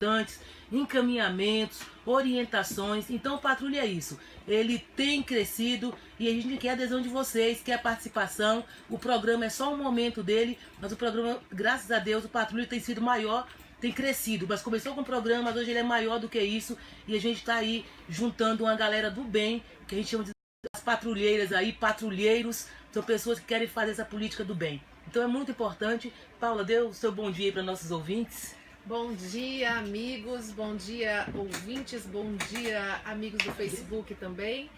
importantes, encaminhamentos, orientações. Então o Patrulha é isso, ele tem crescido e a gente quer a adesão de vocês, quer a participação. O programa é só um momento dele, mas o programa, graças a Deus, o Patrulha tem sido maior, tem crescido, mas começou com o programa, mas hoje ele é maior do que isso e a gente está aí juntando uma galera do bem, que a gente chama de as patrulheiras aí, patrulheiros, são pessoas que querem fazer essa política do bem. Então é muito importante. Paula, dê o seu bom dia aí para nossos ouvintes. Bom dia, amigos, bom dia, ouvintes, bom dia, amigos do Facebook também.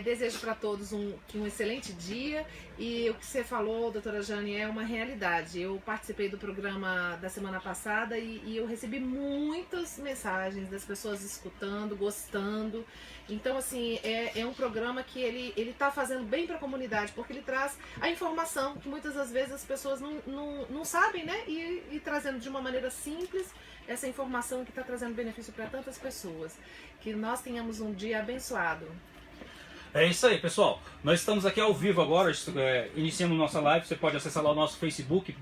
Desejo para todos um excelente dia e o que você falou, doutora Jane, é uma realidade. Eu participei do programa da semana passada e eu recebi muitas mensagens das pessoas escutando, gostando. Então, assim, é um programa que ele tá fazendo bem para a comunidade, porque ele traz a informação que muitas das vezes as pessoas não sabem, né? E trazendo de uma maneira simples essa informação que está trazendo benefício para tantas pessoas. Que nós tenhamos um dia abençoado. É isso aí, pessoal. Nós estamos aqui ao vivo agora, iniciamos nossa live. Você pode acessar lá o nosso Facebook,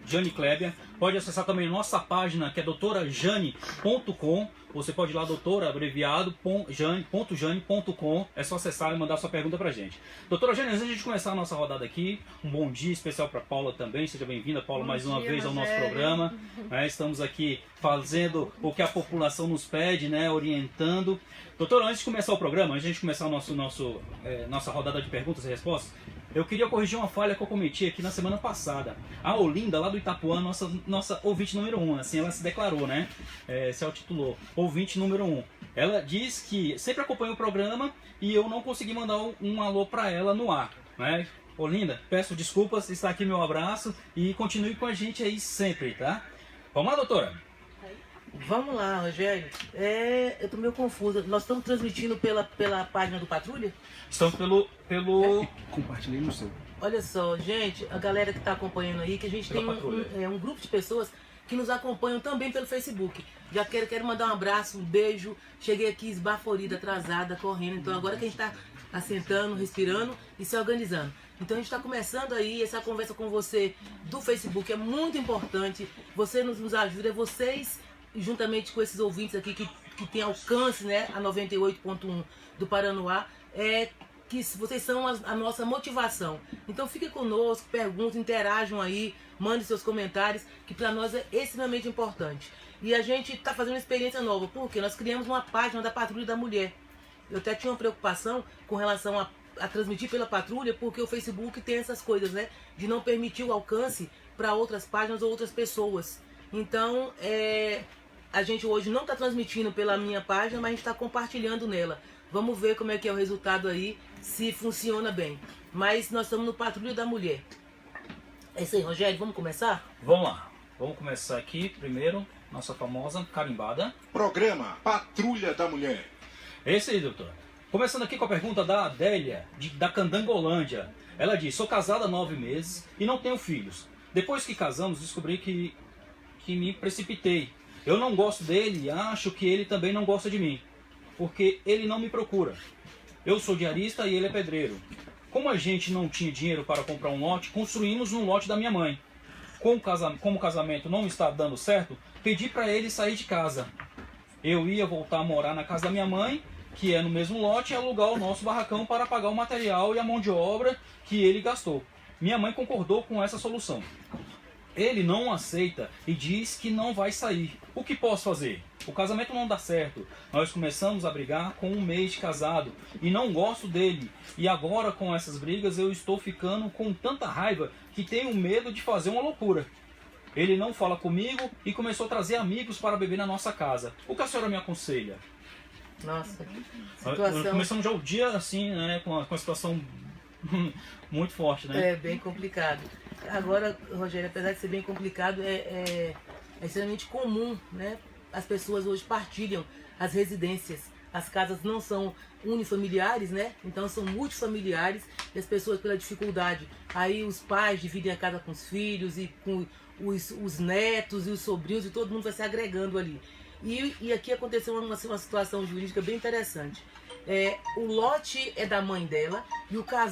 /Jane Kleber. Pode acessar também a nossa página, que é doutorajane.com. Você pode ir lá, doutora, abreviado, .jane.com. É só acessar e mandar sua pergunta pra gente. Doutora Jane, antes de a gente começar a nossa rodada aqui, um bom dia especial para Paula também. Seja bem-vinda, Paula, mais uma vez ao nosso programa. Estamos aqui fazendo o que a população nos pede, né, orientando. Doutora, antes de começar o programa, antes de a gente começar nossa rodada de perguntas e respostas, eu queria corrigir uma falha que eu cometi aqui na semana passada. A Olinda, lá do Itapuã, nossa ouvinte número 1, assim ela se declarou, né? Se intitulou ouvinte número 1. Ela diz que sempre acompanha o programa e eu não consegui mandar um alô para ela no ar, né? Olinda, peço desculpas, está aqui meu abraço e continue com a gente aí sempre, tá? Vamos lá, doutora? Vamos lá, Rogério. Eu tô meio confusa. Nós estamos transmitindo pela página do Patrulha? Estamos pelo... Compartilhei no seu. Olha só, gente, a galera que está acompanhando aí, que a gente tem um grupo de pessoas que nos acompanham também pelo Facebook. Já quero mandar um abraço, um beijo. Cheguei aqui esbaforida, atrasada, correndo. Então agora que a gente está assentando, respirando e se organizando. Então a gente está começando aí essa conversa com você do Facebook. É muito importante. Você nos ajuda, vocês, juntamente com esses ouvintes aqui que tem alcance, né, a 98.1 do Paranoá, que vocês são a nossa motivação. Então fiquem conosco, perguntem, interajam aí, mandem seus comentários, que para nós é extremamente importante. E a gente está fazendo uma experiência nova, porque nós criamos uma página da Patrulha da Mulher. Eu até tinha uma preocupação com relação a transmitir pela Patrulha, porque o Facebook tem essas coisas, né, de não permitir o alcance para outras páginas ou outras pessoas. Então, a gente hoje não está transmitindo pela minha página, mas a gente está compartilhando nela. Vamos ver como é que é o resultado aí, se funciona bem. Mas nós estamos no Patrulha da Mulher. É isso aí, Rogério, vamos começar? Vamos lá. Vamos começar aqui primeiro, nossa famosa carimbada. Programa Patrulha da Mulher. É isso aí, doutor. Começando aqui com a pergunta da Adélia, da Candangolândia. Ela diz: sou casada há 9 meses e não tenho filhos. Depois que casamos, descobri que me precipitei. Eu não gosto dele e acho que ele também não gosta de mim, porque ele não me procura. Eu sou diarista e ele é pedreiro. Como a gente não tinha dinheiro para comprar um lote, construímos um lote da minha mãe. Como o casamento não está dando certo, pedi para ele sair de casa. Eu ia voltar a morar na casa da minha mãe, que é no mesmo lote, e alugar o nosso barracão para pagar o material e a mão de obra que ele gastou. Minha mãe concordou com essa solução. Ele não aceita e diz que não vai sair. O que posso fazer? O casamento não dá certo. Nós começamos a brigar com 1 mês de casado e não gosto dele. E agora com essas brigas eu estou ficando com tanta raiva que tenho medo de fazer uma loucura. Ele não fala comigo e começou a trazer amigos para beber na nossa casa. O que a senhora me aconselha? Nossa, situação... Começamos já o dia assim, né, com a situação muito forte, né? É bem complicado. Agora, Rogério, apesar de ser bem complicado, é extremamente comum, né? As pessoas hoje partilham as residências. As casas não são unifamiliares, né? Então são multifamiliares e as pessoas, pela dificuldade, aí os pais dividem a casa com os filhos e com os netos e os sobrinhos e todo mundo vai se agregando ali. E aqui aconteceu uma situação jurídica bem interessante. O lote é da mãe dela e o casal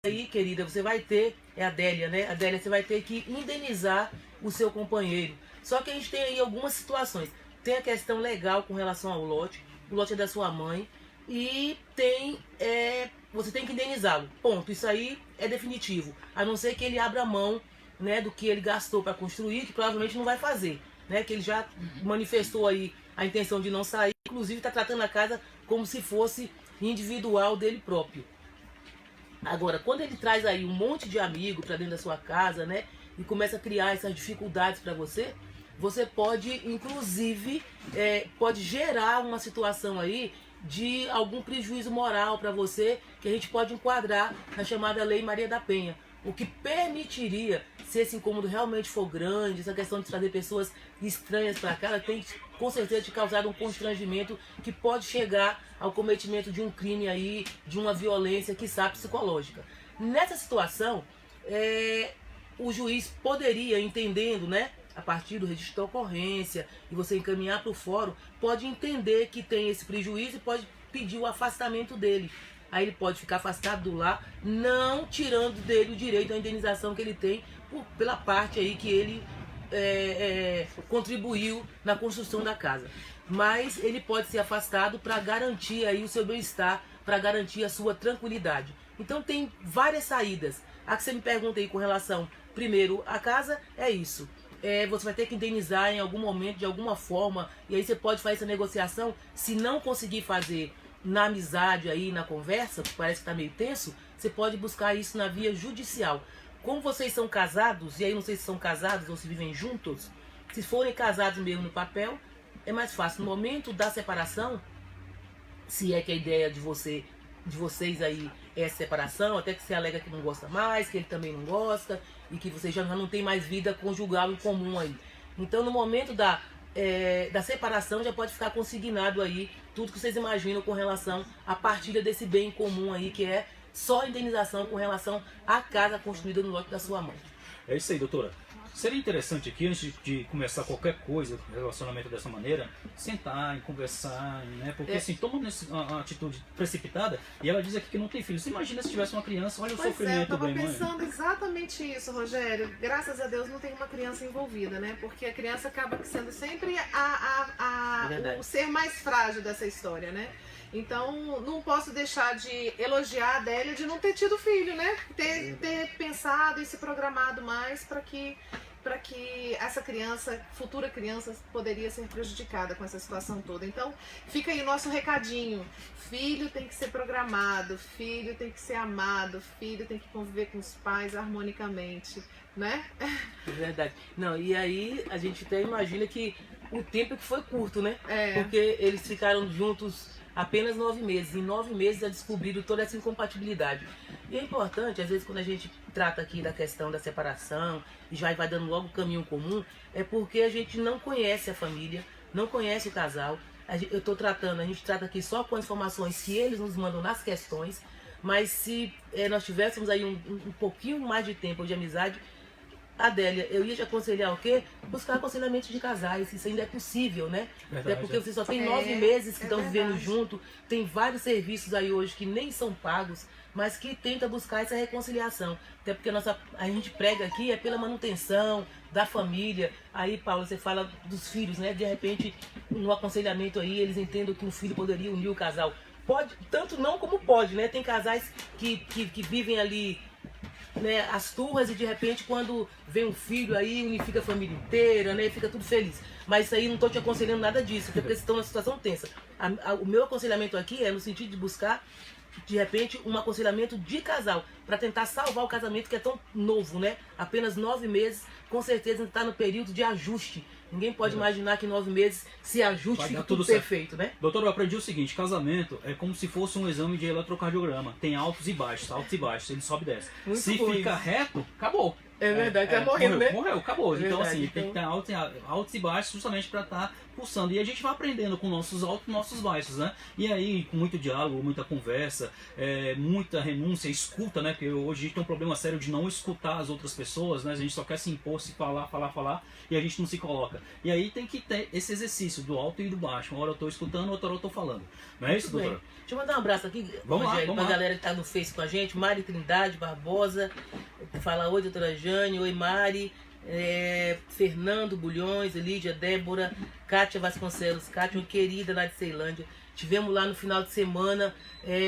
Aí, querida, você vai ter, é a Adélia, né? Adélia, você vai ter que indenizar o seu companheiro. Só que a gente tem aí algumas situações. Tem a questão legal com relação ao lote. O lote é da sua mãe. E tem, você tem que indenizá-lo. Ponto. Isso aí é definitivo. A não ser que ele abra mão, né, do que ele gastou para construir, que provavelmente não vai fazer. Né? Que ele já manifestou aí a intenção de não sair. Inclusive está tratando a casa como se fosse individual dele próprio. Agora, quando ele traz aí um monte de amigo para dentro da sua casa, né, e começa a criar essas dificuldades para você, você pode, inclusive, pode gerar uma situação aí de algum prejuízo moral para você, que a gente pode enquadrar na chamada Lei Maria da Penha. O que permitiria, se esse incômodo realmente for grande, essa questão de trazer pessoas estranhas para cá, ela tem com certeza te causado um constrangimento que pode chegar ao cometimento de um crime aí, de uma violência, quiçá psicológica. Nessa situação, o juiz poderia, entendendo, né, a partir do registro da ocorrência, e você encaminhar para o fórum, pode entender que tem esse prejuízo e pode pedir o afastamento dele. Aí ele pode ficar afastado do lar, não tirando dele o direito à indenização que ele tem pela parte aí que ele contribuiu na construção da casa. Mas ele pode ser afastado para garantir aí o seu bem-estar, para garantir a sua tranquilidade. Então tem várias saídas. A que você me pergunta aí com relação, primeiro, a casa é isso. Você vai ter que indenizar em algum momento, de alguma forma, e aí você pode fazer essa negociação. Se não conseguir fazer na amizade aí, na conversa, que parece que está meio tenso, você pode buscar isso na via judicial. Como vocês são casados, e aí não sei se são casados ou se vivem juntos, se forem casados mesmo no papel, é mais fácil. No momento da separação, se é que a ideia de vocês aí é separação, até que você alega que não gosta mais, que ele também não gosta, e que vocês já não tem mais vida conjugal em comum aí. Então, no momento da separação, já pode ficar consignado aí tudo que vocês imaginam com relação à partilha desse bem comum aí, que é só indenização com relação à casa construída no lote da sua mãe. É isso aí, doutora. Seria interessante aqui, antes de começar qualquer coisa, relacionamento dessa maneira, sentar e conversar, né? Porque assim, toma uma atitude precipitada e ela diz aqui que não tem filho. Você imagina se tivesse uma criança, olha o sofrimento, eu tava bem, mãe. pensando exatamente isso, Rogério. Graças a Deus não tem uma criança envolvida, né? Porque a criança acaba sendo sempre o ser mais frágil dessa história, né? Então, não posso deixar de elogiar a Adélia de não ter tido filho, né? Ter pensado e se programado mais para que essa criança, futura criança, poderia ser prejudicada com essa situação toda. Então, fica aí o nosso recadinho. Filho tem que ser programado, filho tem que ser amado, filho tem que conviver com os pais harmonicamente, né? É verdade. Não, e aí a gente até imagina que o tempo que foi curto, né? Porque eles ficaram juntos apenas 9 meses. Em 9 meses já descobriram toda essa incompatibilidade. E é importante, às vezes, quando a gente trata aqui da questão da separação e já vai dando logo o caminho comum, é porque a gente não conhece a família, não conhece o casal. A gente trata aqui só com as informações que eles nos mandam nas questões, mas se nós tivéssemos aí um pouquinho mais de tempo de amizade, Adélia, eu ia te aconselhar o quê? Buscar aconselhamento de casais, isso ainda é possível, né? Verdade, até porque você só tem 9 meses que estão vivendo verdade. junto, tem vários serviços aí hoje que nem são pagos, mas que tenta buscar essa reconciliação. Até porque a gente prega aqui pela manutenção da família. Aí, Paulo, você fala dos filhos, né? De repente, no aconselhamento aí, eles entendem que um filho poderia unir o casal. Pode, tanto não como pode, né? Tem casais que vivem ali, né, as turras, e de repente quando vem um filho aí unifica a família inteira, né, fica tudo feliz. Mas isso aí não estou te aconselhando nada disso, porque vocês estão numa situação tensa. O meu aconselhamento aqui é no sentido de buscar, de repente, um aconselhamento de casal, para tentar salvar o casamento que é tão novo, né? Apenas 9 meses, com certeza está no período de ajuste. Ninguém pode imaginar que em 9 meses se ajuste e fica tudo perfeito, né? Doutor, eu aprendi o seguinte: casamento é como se fosse um exame de eletrocardiograma. Tem altos e baixos, ele sobe e desce. Muito se bom fica isso. reto, acabou. É verdade, tá morrendo, né? Morreu, acabou. É então, verdade, assim, então... tem que ter altos e baixos justamente para estar pulsando. E a gente vai aprendendo com nossos altos e nossos baixos, né? E aí, com muito diálogo, muita conversa, muita renúncia, escuta, né? Porque hoje a gente tem um problema sério de não escutar as outras pessoas, né? A gente só quer se impor, se falar, e a gente não se coloca. E aí tem que ter esse exercício do alto e do baixo. Uma hora eu estou escutando, outra hora eu estou falando. Não é isso, doutora? Deixa eu mandar um abraço aqui, vamos Rogério, lá. Pra galera que tá no Face com a gente. Mari Trindade Barbosa, fala oi, doutora Jane, oi Mari, Fernando Bulhões, Lídia, Débora, Kátia Vasconcelos, Kátia, uma querida lá de Ceilândia. Tivemos lá no final de semana,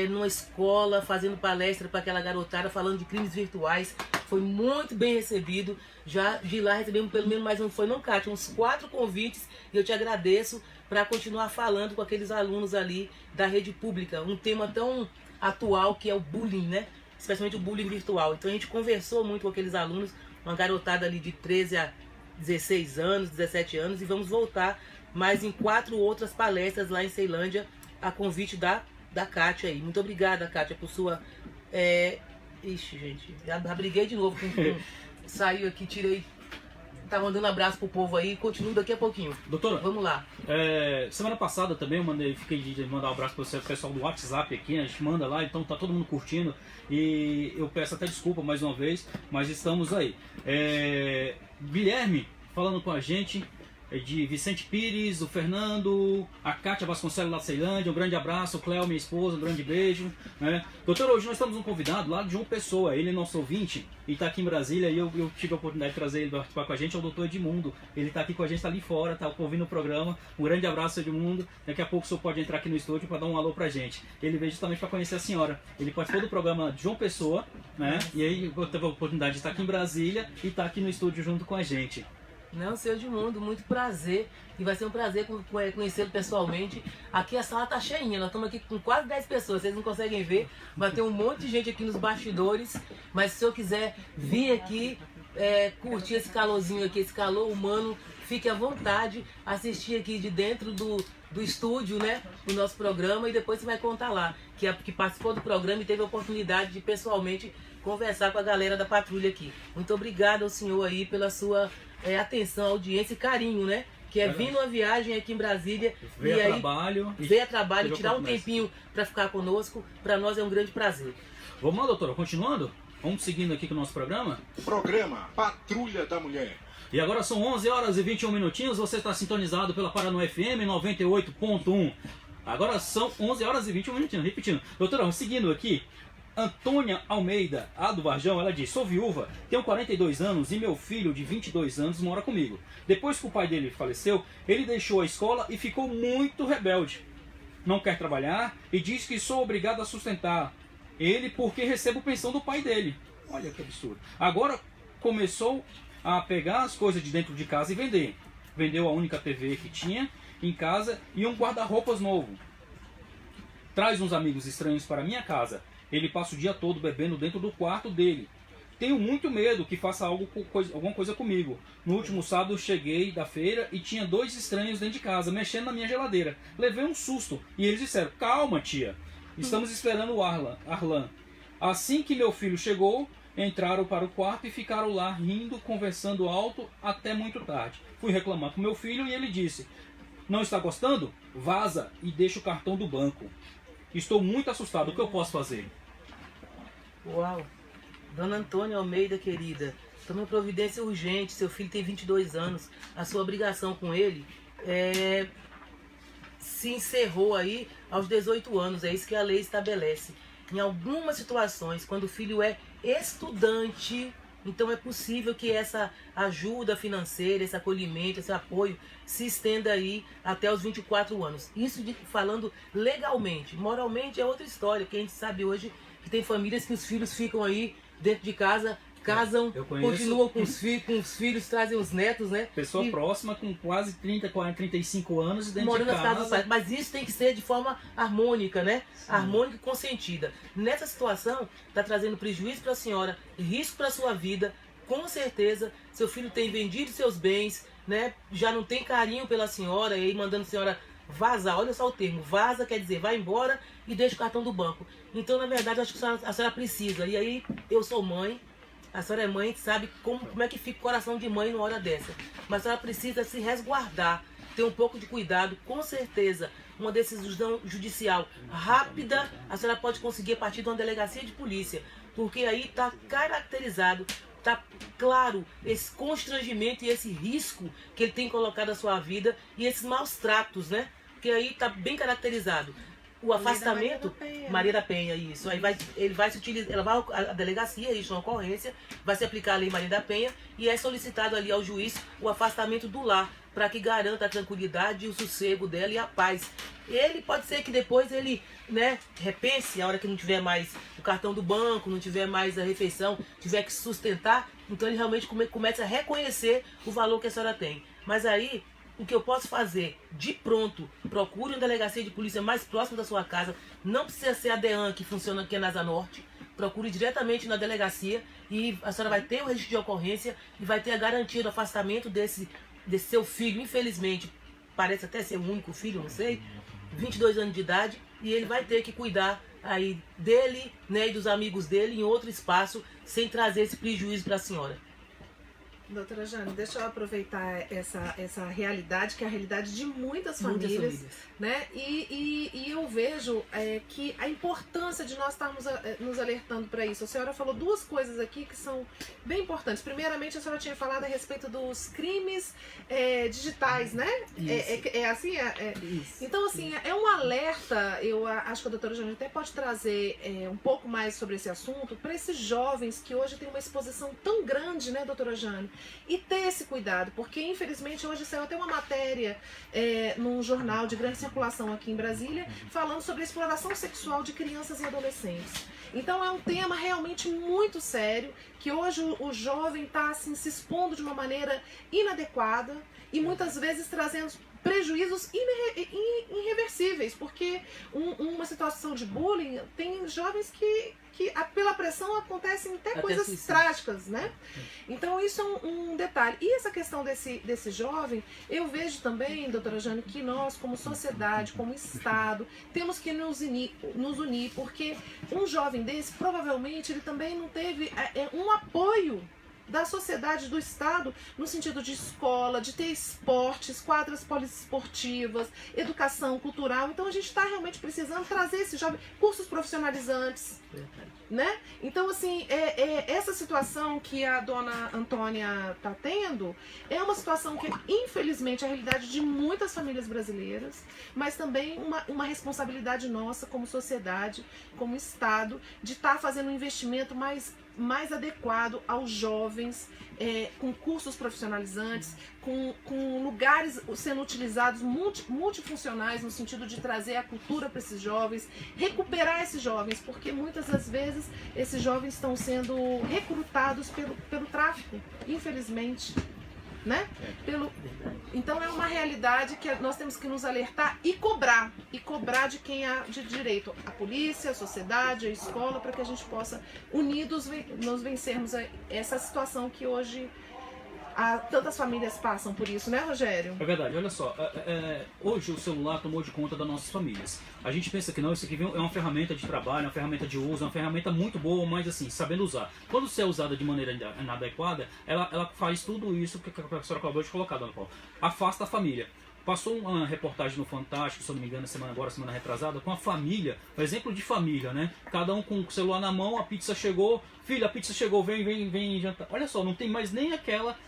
numa escola, fazendo palestra para aquela garotada, falando de crimes virtuais. Foi muito bem recebido. Já de lá recebemos pelo menos mais Kátia, uns 4 convites. E eu te agradeço para continuar falando com aqueles alunos ali da rede pública. Um tema tão atual que é o bullying, né? Especialmente o bullying virtual. Então a gente conversou muito com aqueles alunos, uma garotada ali de 13 a 16 anos, 17 anos, e vamos voltar mais em 4 outras palestras lá em Ceilândia, a convite da Kátia aí. Muito obrigada, Kátia, por sua... Ixi, gente, já briguei de novo. Saiu aqui, tirei... Tá mandando abraço pro povo aí, continuo daqui a pouquinho. Doutora, vamos lá. Semana passada também eu fiquei de mandar um abraço para o pessoal do WhatsApp aqui, a gente manda lá, então tá todo mundo curtindo. E eu peço até desculpa mais uma vez, mas estamos aí. Guilherme falando com a gente, de Vicente Pires, o Fernando, a Kátia Vasconcelos lá da Ceilândia, um grande abraço, o Cléo, minha esposa, um grande beijo. Né? Doutor, hoje nós temos um convidado lá de João Pessoa, ele é nosso ouvinte, e está aqui em Brasília, e eu tive a oportunidade de trazer ele para participar com a gente, é o doutor Edmundo. Ele está aqui com a gente, está ali fora, está ouvindo o programa. Um grande abraço, Edmundo. Daqui a pouco o senhor pode entrar aqui no estúdio para dar um alô para a gente. Ele veio justamente para conhecer a senhora. Ele participou do programa de João Pessoa, né? E aí eu teve a oportunidade de estar aqui em Brasília e está aqui no estúdio junto com a gente. Não, seu Edmundo, muito prazer. E vai ser um prazer conhecê-lo pessoalmente. Aqui a sala tá cheinha, nós estamos aqui com quase 10 pessoas, vocês não conseguem ver. Vai ter um monte de gente aqui nos bastidores. Mas se o senhor quiser vir aqui, curtir esse calorzinho aqui, esse calor humano, fique à vontade, assistir aqui de dentro do estúdio, né, do nosso programa, e depois você vai contar lá, que participou do programa e teve a oportunidade de pessoalmente conversar com a galera da patrulha aqui. Muito obrigada ao senhor aí pela sua atenção, audiência e carinho, né? Que vir numa viagem aqui em Brasília ver a trabalho, tirar um tempinho para ficar conosco, para nós é um grande prazer. Vamos lá, doutora, continuando? Vamos seguindo aqui com o nosso programa? Programa Patrulha da Mulher. E agora são 11 horas e 21 minutinhos, você está sintonizado pela Paraná FM 98.1. Agora são 11 horas e 21 minutinhos, repetindo. Doutora, seguindo aqui, Antônia Almeida, a do Varjão, ela diz: sou viúva, tenho 42 anos e meu filho de 22 anos mora comigo. Depois que o pai dele faleceu, ele deixou a escola e ficou muito rebelde. Não quer trabalhar e diz que sou obrigado a sustentar ele porque recebo pensão do pai dele. Olha que absurdo. Agora começou a pegar as coisas de dentro de casa e vender. Vendeu a única TV que tinha em casa e um guarda-roupas novo. Traz uns amigos estranhos para minha casa. Ele passa o dia todo bebendo dentro do quarto dele. Tenho muito medo que faça alguma coisa comigo. No último sábado cheguei da feira e tinha 2 estranhos dentro de casa, mexendo na minha geladeira. Levei um susto e eles disseram: calma, tia, estamos esperando o Arlan. Assim que meu filho chegou, entraram para o quarto e ficaram lá rindo, conversando alto até muito tarde. Fui reclamar com meu filho e ele disse: não está gostando? Vaza e deixa o cartão do banco. Estou muito assustado, o que eu posso fazer? Uau! Dona Antônia Almeida, querida, tome uma providência urgente. Seu filho tem 22 anos. A sua obrigação com ele se encerrou aí aos 18 anos. É isso que a lei estabelece. Em algumas situações, quando o filho é estudante, então é possível que essa ajuda financeira, esse acolhimento, esse apoio se estenda aí até os 24 anos. Isso falando legalmente. Moralmente é outra história, porque a gente sabe hoje que tem famílias que os filhos ficam aí dentro de casa, casam, continuam com os filhos, trazem os netos, né? Pessoa próxima com quase 30, 40, 35 anos dentro de casa. Nas casas, mas isso tem que ser de forma harmônica, né? Sim. Harmônica e consentida. Nessa situação, está trazendo prejuízo para a senhora, risco para a sua vida. Com certeza, seu filho tem vendido seus bens, né? Já não tem carinho pela senhora, e aí mandando a senhora vazar. Olha só o termo, vaza quer dizer vai embora e deixa o cartão do banco. Então, na verdade, acho que a senhora precisa. E aí, eu sou mãe, A senhora é mãe, sabe como é que fica o coração de mãe numa hora dessa. Mas a senhora precisa se resguardar, ter um pouco de cuidado, com certeza. Uma decisão judicial rápida, a senhora pode conseguir a partir de uma delegacia de polícia. Porque aí está caracterizado, está claro esse constrangimento e esse risco que ele tem colocado na sua vida e esses maus tratos, né? Porque aí está bem caracterizado. O afastamento, Maria da Penha, isso. Aí ele vai se utilizar, ela vai à delegacia, isso é uma ocorrência, vai se aplicar a lei Maria da Penha e é solicitado ali ao juiz o afastamento do lar, para que garanta a tranquilidade e o sossego dela e a paz. Ele pode ser que depois ele, né, repense, a hora que não tiver mais o cartão do banco, não tiver mais a refeição, tiver que sustentar, então ele realmente começa a reconhecer o valor que a senhora tem. Mas aí, o que eu posso fazer de pronto, procure uma delegacia de polícia mais próxima da sua casa, não precisa ser a DEAN, que funciona aqui na Asa Norte, procure diretamente na delegacia e a senhora vai ter o registro de ocorrência e vai ter a garantia do afastamento desse seu filho, infelizmente, parece até ser o único filho, não sei, 22 anos de idade, e ele vai ter que cuidar aí dele, né, e dos amigos dele em outro espaço, sem trazer esse prejuízo para a senhora. Doutora Jane, deixa eu aproveitar essa realidade, que é a realidade de muitas famílias, né? E eu vejo que a importância de nós estarmos nos alertando para isso. A senhora falou duas coisas aqui que são bem importantes. Primeiramente, a senhora tinha falado a respeito dos crimes digitais, né? É assim? Isso. Então, assim, é um alerta, eu acho que a doutora Jane até pode trazer um pouco mais sobre esse assunto, para esses jovens que hoje têm uma exposição tão grande, né, doutora Jane? E ter esse cuidado, porque infelizmente hoje saiu até uma matéria num jornal de grande circulação aqui em Brasília, falando sobre a exploração sexual de crianças e adolescentes. Então é um tema realmente muito sério, que hoje o jovem está assim, se expondo de uma maneira inadequada e muitas vezes trazendo prejuízos irreversíveis, porque uma situação de bullying tem jovens que pela pressão acontecem até coisas trágicas, né? Então isso é um detalhe. E essa questão desse jovem, eu vejo também, doutora Jane, que nós, como sociedade, como Estado, temos que nos unir, porque um jovem desse, provavelmente, ele também não teve um apoio da sociedade, do Estado, no sentido de escola, de ter esportes, quadras poliesportivas, educação cultural. Então a gente está realmente precisando trazer esse jovem, cursos profissionalizantes, né? Então, assim, essa situação que a dona Antônia está tendo é uma situação que, infelizmente, é a realidade de muitas famílias brasileiras, mas também uma responsabilidade nossa como sociedade, como Estado, de estar fazendo um investimento mais adequado aos jovens, com cursos profissionalizantes, com lugares sendo utilizados multifuncionais, no sentido de trazer a cultura para esses jovens, recuperar esses jovens, porque muitas das vezes esses jovens estão sendo recrutados pelo tráfico, infelizmente, né? Então é uma realidade que nós temos que nos alertar e cobrar de quem há de direito, a polícia, a sociedade, a escola, para que a gente possa unidos nós vencermos essa situação que hoje tantas famílias passam por isso, né, Rogério? É verdade, olha só, hoje o celular tomou de conta das nossas famílias. A gente pensa que não, isso aqui é uma ferramenta de trabalho, uma ferramenta de uso, uma ferramenta muito boa, mas assim, sabendo usar. Quando você é usada de maneira inadequada, ela faz tudo isso que a professora acabou de colocar, dona Paula. Afasta a família. Passou uma reportagem no Fantástico, se eu não me engano, semana retrasada, com a família, um exemplo de família, né? Cada um com o celular na mão, a pizza chegou, filho, a pizza chegou, vem jantar. Olha só, não tem mais nem aquela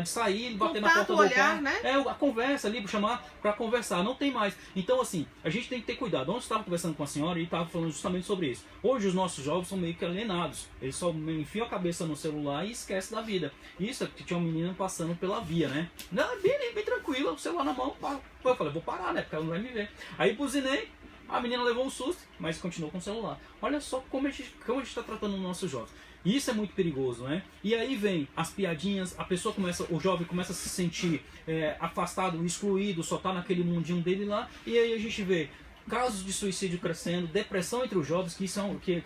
de sair, bater na porta do carro. Né? A conversa ali, chamar para conversar, não tem mais. Então, assim, a gente tem que ter cuidado. Ontem eu estava conversando com a senhora e estava falando justamente sobre isso. Hoje os nossos jovens são meio que alienados. Eles só enfiam a cabeça no celular e esquecem da vida. Isso é que tinha uma menina passando pela via, né? Não, bem tranquila, o celular na mão. Eu falei, vou parar, né? Porque ela não vai me ver. Aí buzinei, a menina levou um susto, mas continuou com o celular. Olha só como a gente está tratando os nossos jovens. Isso é muito perigoso, né? E aí vem as piadinhas, o jovem começa a se sentir afastado, excluído, só tá naquele mundinho dele lá, e aí a gente vê casos de suicídio crescendo, depressão entre os jovens, que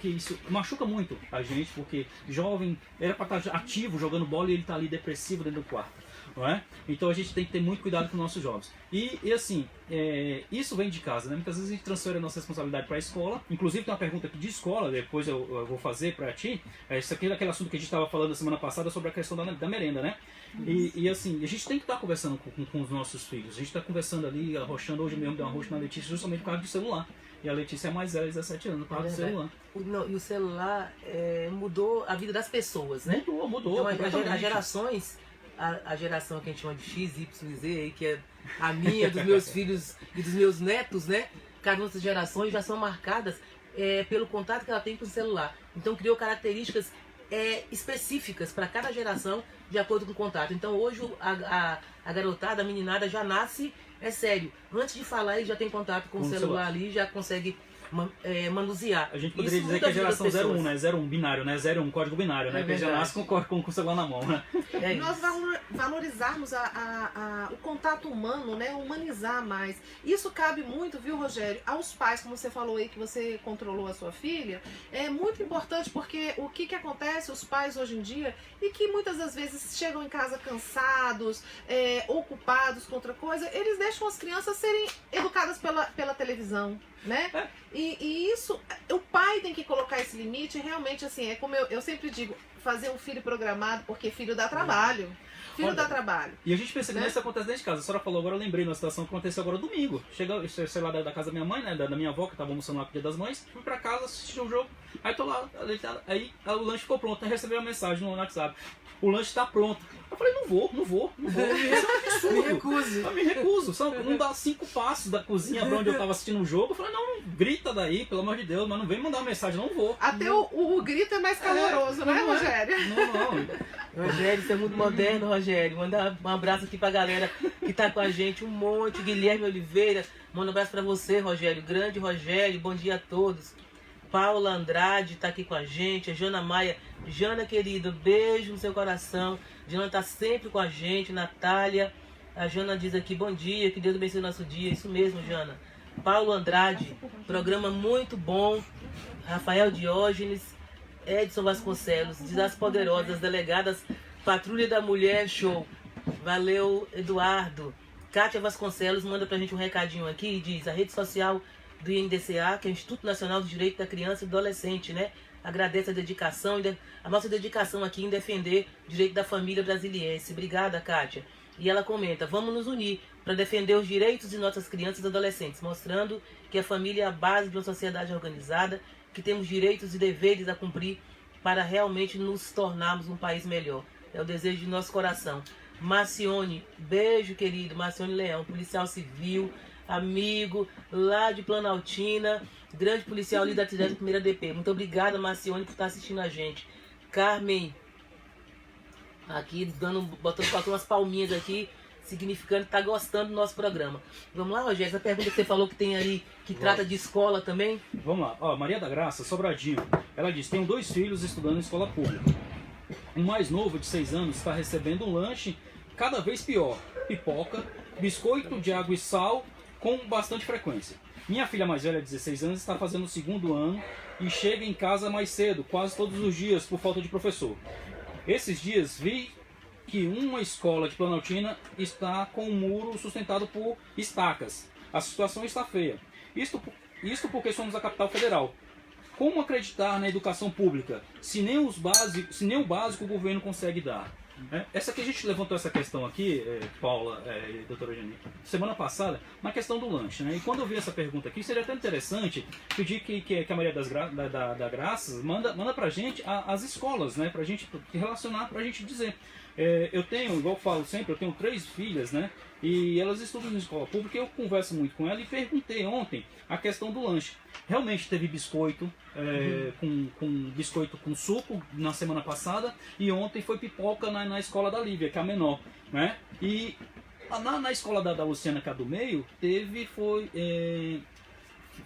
isso machuca muito a gente, porque jovem era para estar ativo, jogando bola, e ele tá ali depressivo dentro do quarto. não é? Então a gente tem que ter muito cuidado com os nossos jovens. E assim, isso vem de casa, né? Muitas vezes a gente transfere a nossa responsabilidade para a escola. Inclusive tem uma pergunta aqui de escola, depois eu vou fazer para ti. Isso aqui é aquele assunto que a gente estava falando na semana passada sobre a questão da merenda, né? E assim, a gente tem que estar conversando com os nossos filhos. A gente está conversando ali, arrochando. Hoje mesmo deu uma arrocha na Letícia justamente por causa do celular. E a Letícia é mais velha, 17 anos, por causa do celular. E o celular mudou a vida das pessoas, né? Mudou. Então, as gerações, a geração que a gente chama de X, Y, Z, aí, que é a minha, dos meus filhos e dos meus netos, né? Cada uma dessas gerações já são marcadas pelo contato que ela tem com o celular. Então criou características específicas para cada geração de acordo com o contato. Então hoje a garotada, a meninada já nasce, sério. Antes de falar, ele já tem contato com o celular ali, já consegue manusear. A gente poderia dizer que é a geração 01, né? 01 binário, né? 01 código binário, né? Que já nasce com o celular na mão, né? Nós valorizarmos o contato humano, né? Humanizar mais. Isso cabe muito, viu, Rogério, aos pais, como você falou aí que você controlou a sua filha. É muito importante porque o que acontece, os pais hoje em dia, e que muitas das vezes chegam em casa cansados, ocupados com outra coisa, eles deixam as crianças serem educadas pela televisão, né? E isso, o pai tem que colocar esse limite. Realmente, assim, é como eu sempre digo, fazer um filho programado, porque filho dá trabalho. Filho dá trabalho. E a gente pensa que isso acontece dentro de casa. A senhora falou agora, eu lembrei de uma situação que aconteceu agora domingo. Chega, sei lá, da casa da minha mãe, né? Da minha avó, que tava almoçando lá com o Dia das Mães. Fui pra casa, assisti o jogo. Aí tô lá, aí o lanche ficou pronto. Aí recebi uma mensagem no WhatsApp: o lanche tá pronto. Eu falei, não vou. Isso é um absurdo. Me recuso. Sabe? Não dá 5 passos da cozinha pra onde eu tava assistindo o jogo. Eu falei, não, grita daí, pelo amor de Deus, mas não vem mandar uma mensagem, não vou. Até o grito é mais caloroso, né, Rogério? Não. Rogério, você é muito moderno, Rogério. Manda um abraço aqui pra galera que tá com a gente, um monte. Guilherme Oliveira, manda um abraço pra você, Rogério. Grande Rogério, bom dia a todos. Paula Andrade tá aqui com a gente, a Jana Maia. Jana, querida, beijo no seu coração. Jana tá sempre com a gente. Natália, a Jana diz aqui, bom dia, que Deus abençoe o nosso dia. Isso mesmo, Jana. Paulo Andrade, programa muito bom. Rafael Diógenes, Edson Vasconcelos, diz as poderosas delegadas, Patrulha da Mulher, show. Valeu, Eduardo. Kátia Vasconcelos manda pra gente um recadinho aqui e diz, a rede social do INDCA, que é o Instituto Nacional do Direito da Criança e do Adolescente, né? Agradece a dedicação, a nossa dedicação aqui em defender o direito da família brasiliense. Obrigada, Kátia. E ela comenta, vamos nos unir para defender os direitos de nossas crianças e adolescentes, mostrando que a família é a base de uma sociedade organizada, que temos direitos e deveres a cumprir para realmente nos tornarmos um país melhor. É o desejo de nosso coração. Marcione, beijo, querido. Marcione Leão, policial civil, amigo lá de Planaltina, grande policial ali da 31ª DP. Muito obrigada, Marcione, por estar assistindo a gente. Carmen, aqui botando umas palminhas aqui, significando que está gostando do nosso programa. Vamos lá, Rogério, essa pergunta que você falou que tem aí, que trata de escola também. Vamos lá. Ó, Maria da Graça, Sobradinho. Ela diz, tenho 2 filhos estudando em escola pública. O mais novo, de 6 anos, está recebendo um lanche cada vez pior. Pipoca, biscoito de água e sal, com bastante frequência. Minha filha mais velha, de 16 anos, está fazendo o 2º ano e chega em casa mais cedo, quase todos os dias, por falta de professor. Esses dias vi que uma escola de Planaltina está com um muro sustentado por estacas. A situação está feia. Isto porque somos a capital federal. Como acreditar na educação pública se nem o básico o governo consegue dar? Essa aqui a gente levantou essa questão aqui, Paula e doutora Jani, semana passada, na questão do lanche, né? E quando eu vi essa pergunta aqui, seria até interessante pedir que a Maria da Graças manda pra gente as escolas, né? Pra gente relacionar, pra gente dizer. Eu tenho, igual eu falo sempre, eu tenho 3 filhas, né? E elas estudam em escola pública, eu converso muito com ela e perguntei ontem a questão do lanche. Realmente teve biscoito, com biscoito com suco na semana passada, e ontem foi pipoca na escola da Lívia, que é a menor, né? E na escola da Luciana, que é a do meio, foi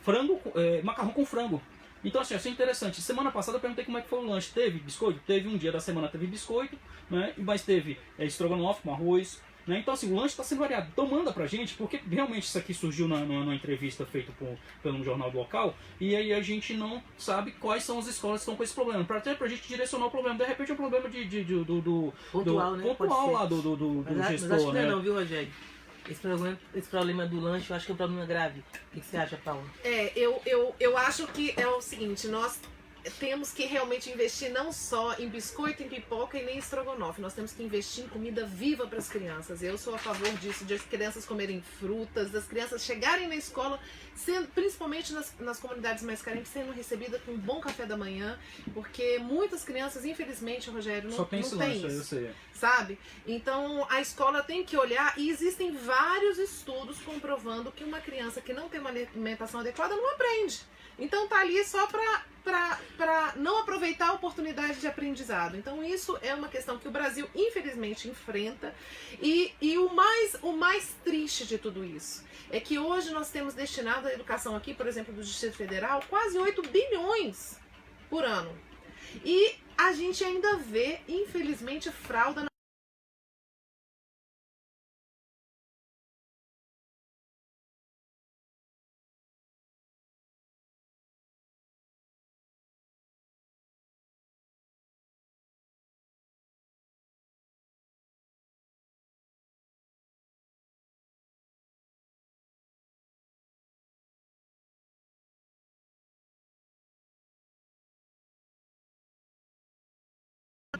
frango, macarrão com frango. Então, assim, achei interessante. Semana passada eu perguntei como é que foi o lanche. Teve biscoito? Teve um dia da semana, teve biscoito, né? Mas teve estrogonofe com arroz, Né? Então, assim, o lanche está sendo variado. Então, manda pra gente, porque realmente isso aqui surgiu numa entrevista feita pelo jornal local, e aí a gente não sabe quais são as escolas que estão com esse problema. Até pra gente direcionar o problema. De repente é um problema Pontual, né? pontual lá do Mas gestor, acho que né? não, viu, Rogério? Esse problema do lanche, eu acho que é um problema grave. O que você acha, Paula? Eu acho que é o seguinte, nós temos que realmente investir não só em biscoito, em pipoca e nem em estrogonofe. Nós temos que investir em comida viva para as crianças. Eu sou a favor disso, de as crianças comerem frutas, das crianças chegarem na escola, principalmente nas comunidades mais carentes, sendo recebidas com um bom café da manhã, porque muitas crianças, infelizmente, Rogério, não tem esse lanche, isso. eu sei. Sabe? Então a escola tem que olhar, e existem vários estudos comprovando que uma criança que não tem uma alimentação adequada não aprende. Então tá ali só para não aproveitar a oportunidade de aprendizado. Então isso é uma questão que o Brasil infelizmente enfrenta, e o mais triste de tudo isso é que hoje nós temos destinado à educação aqui, por exemplo, do Distrito Federal, quase 8 bilhões por ano. E a gente ainda vê, infelizmente, fraude na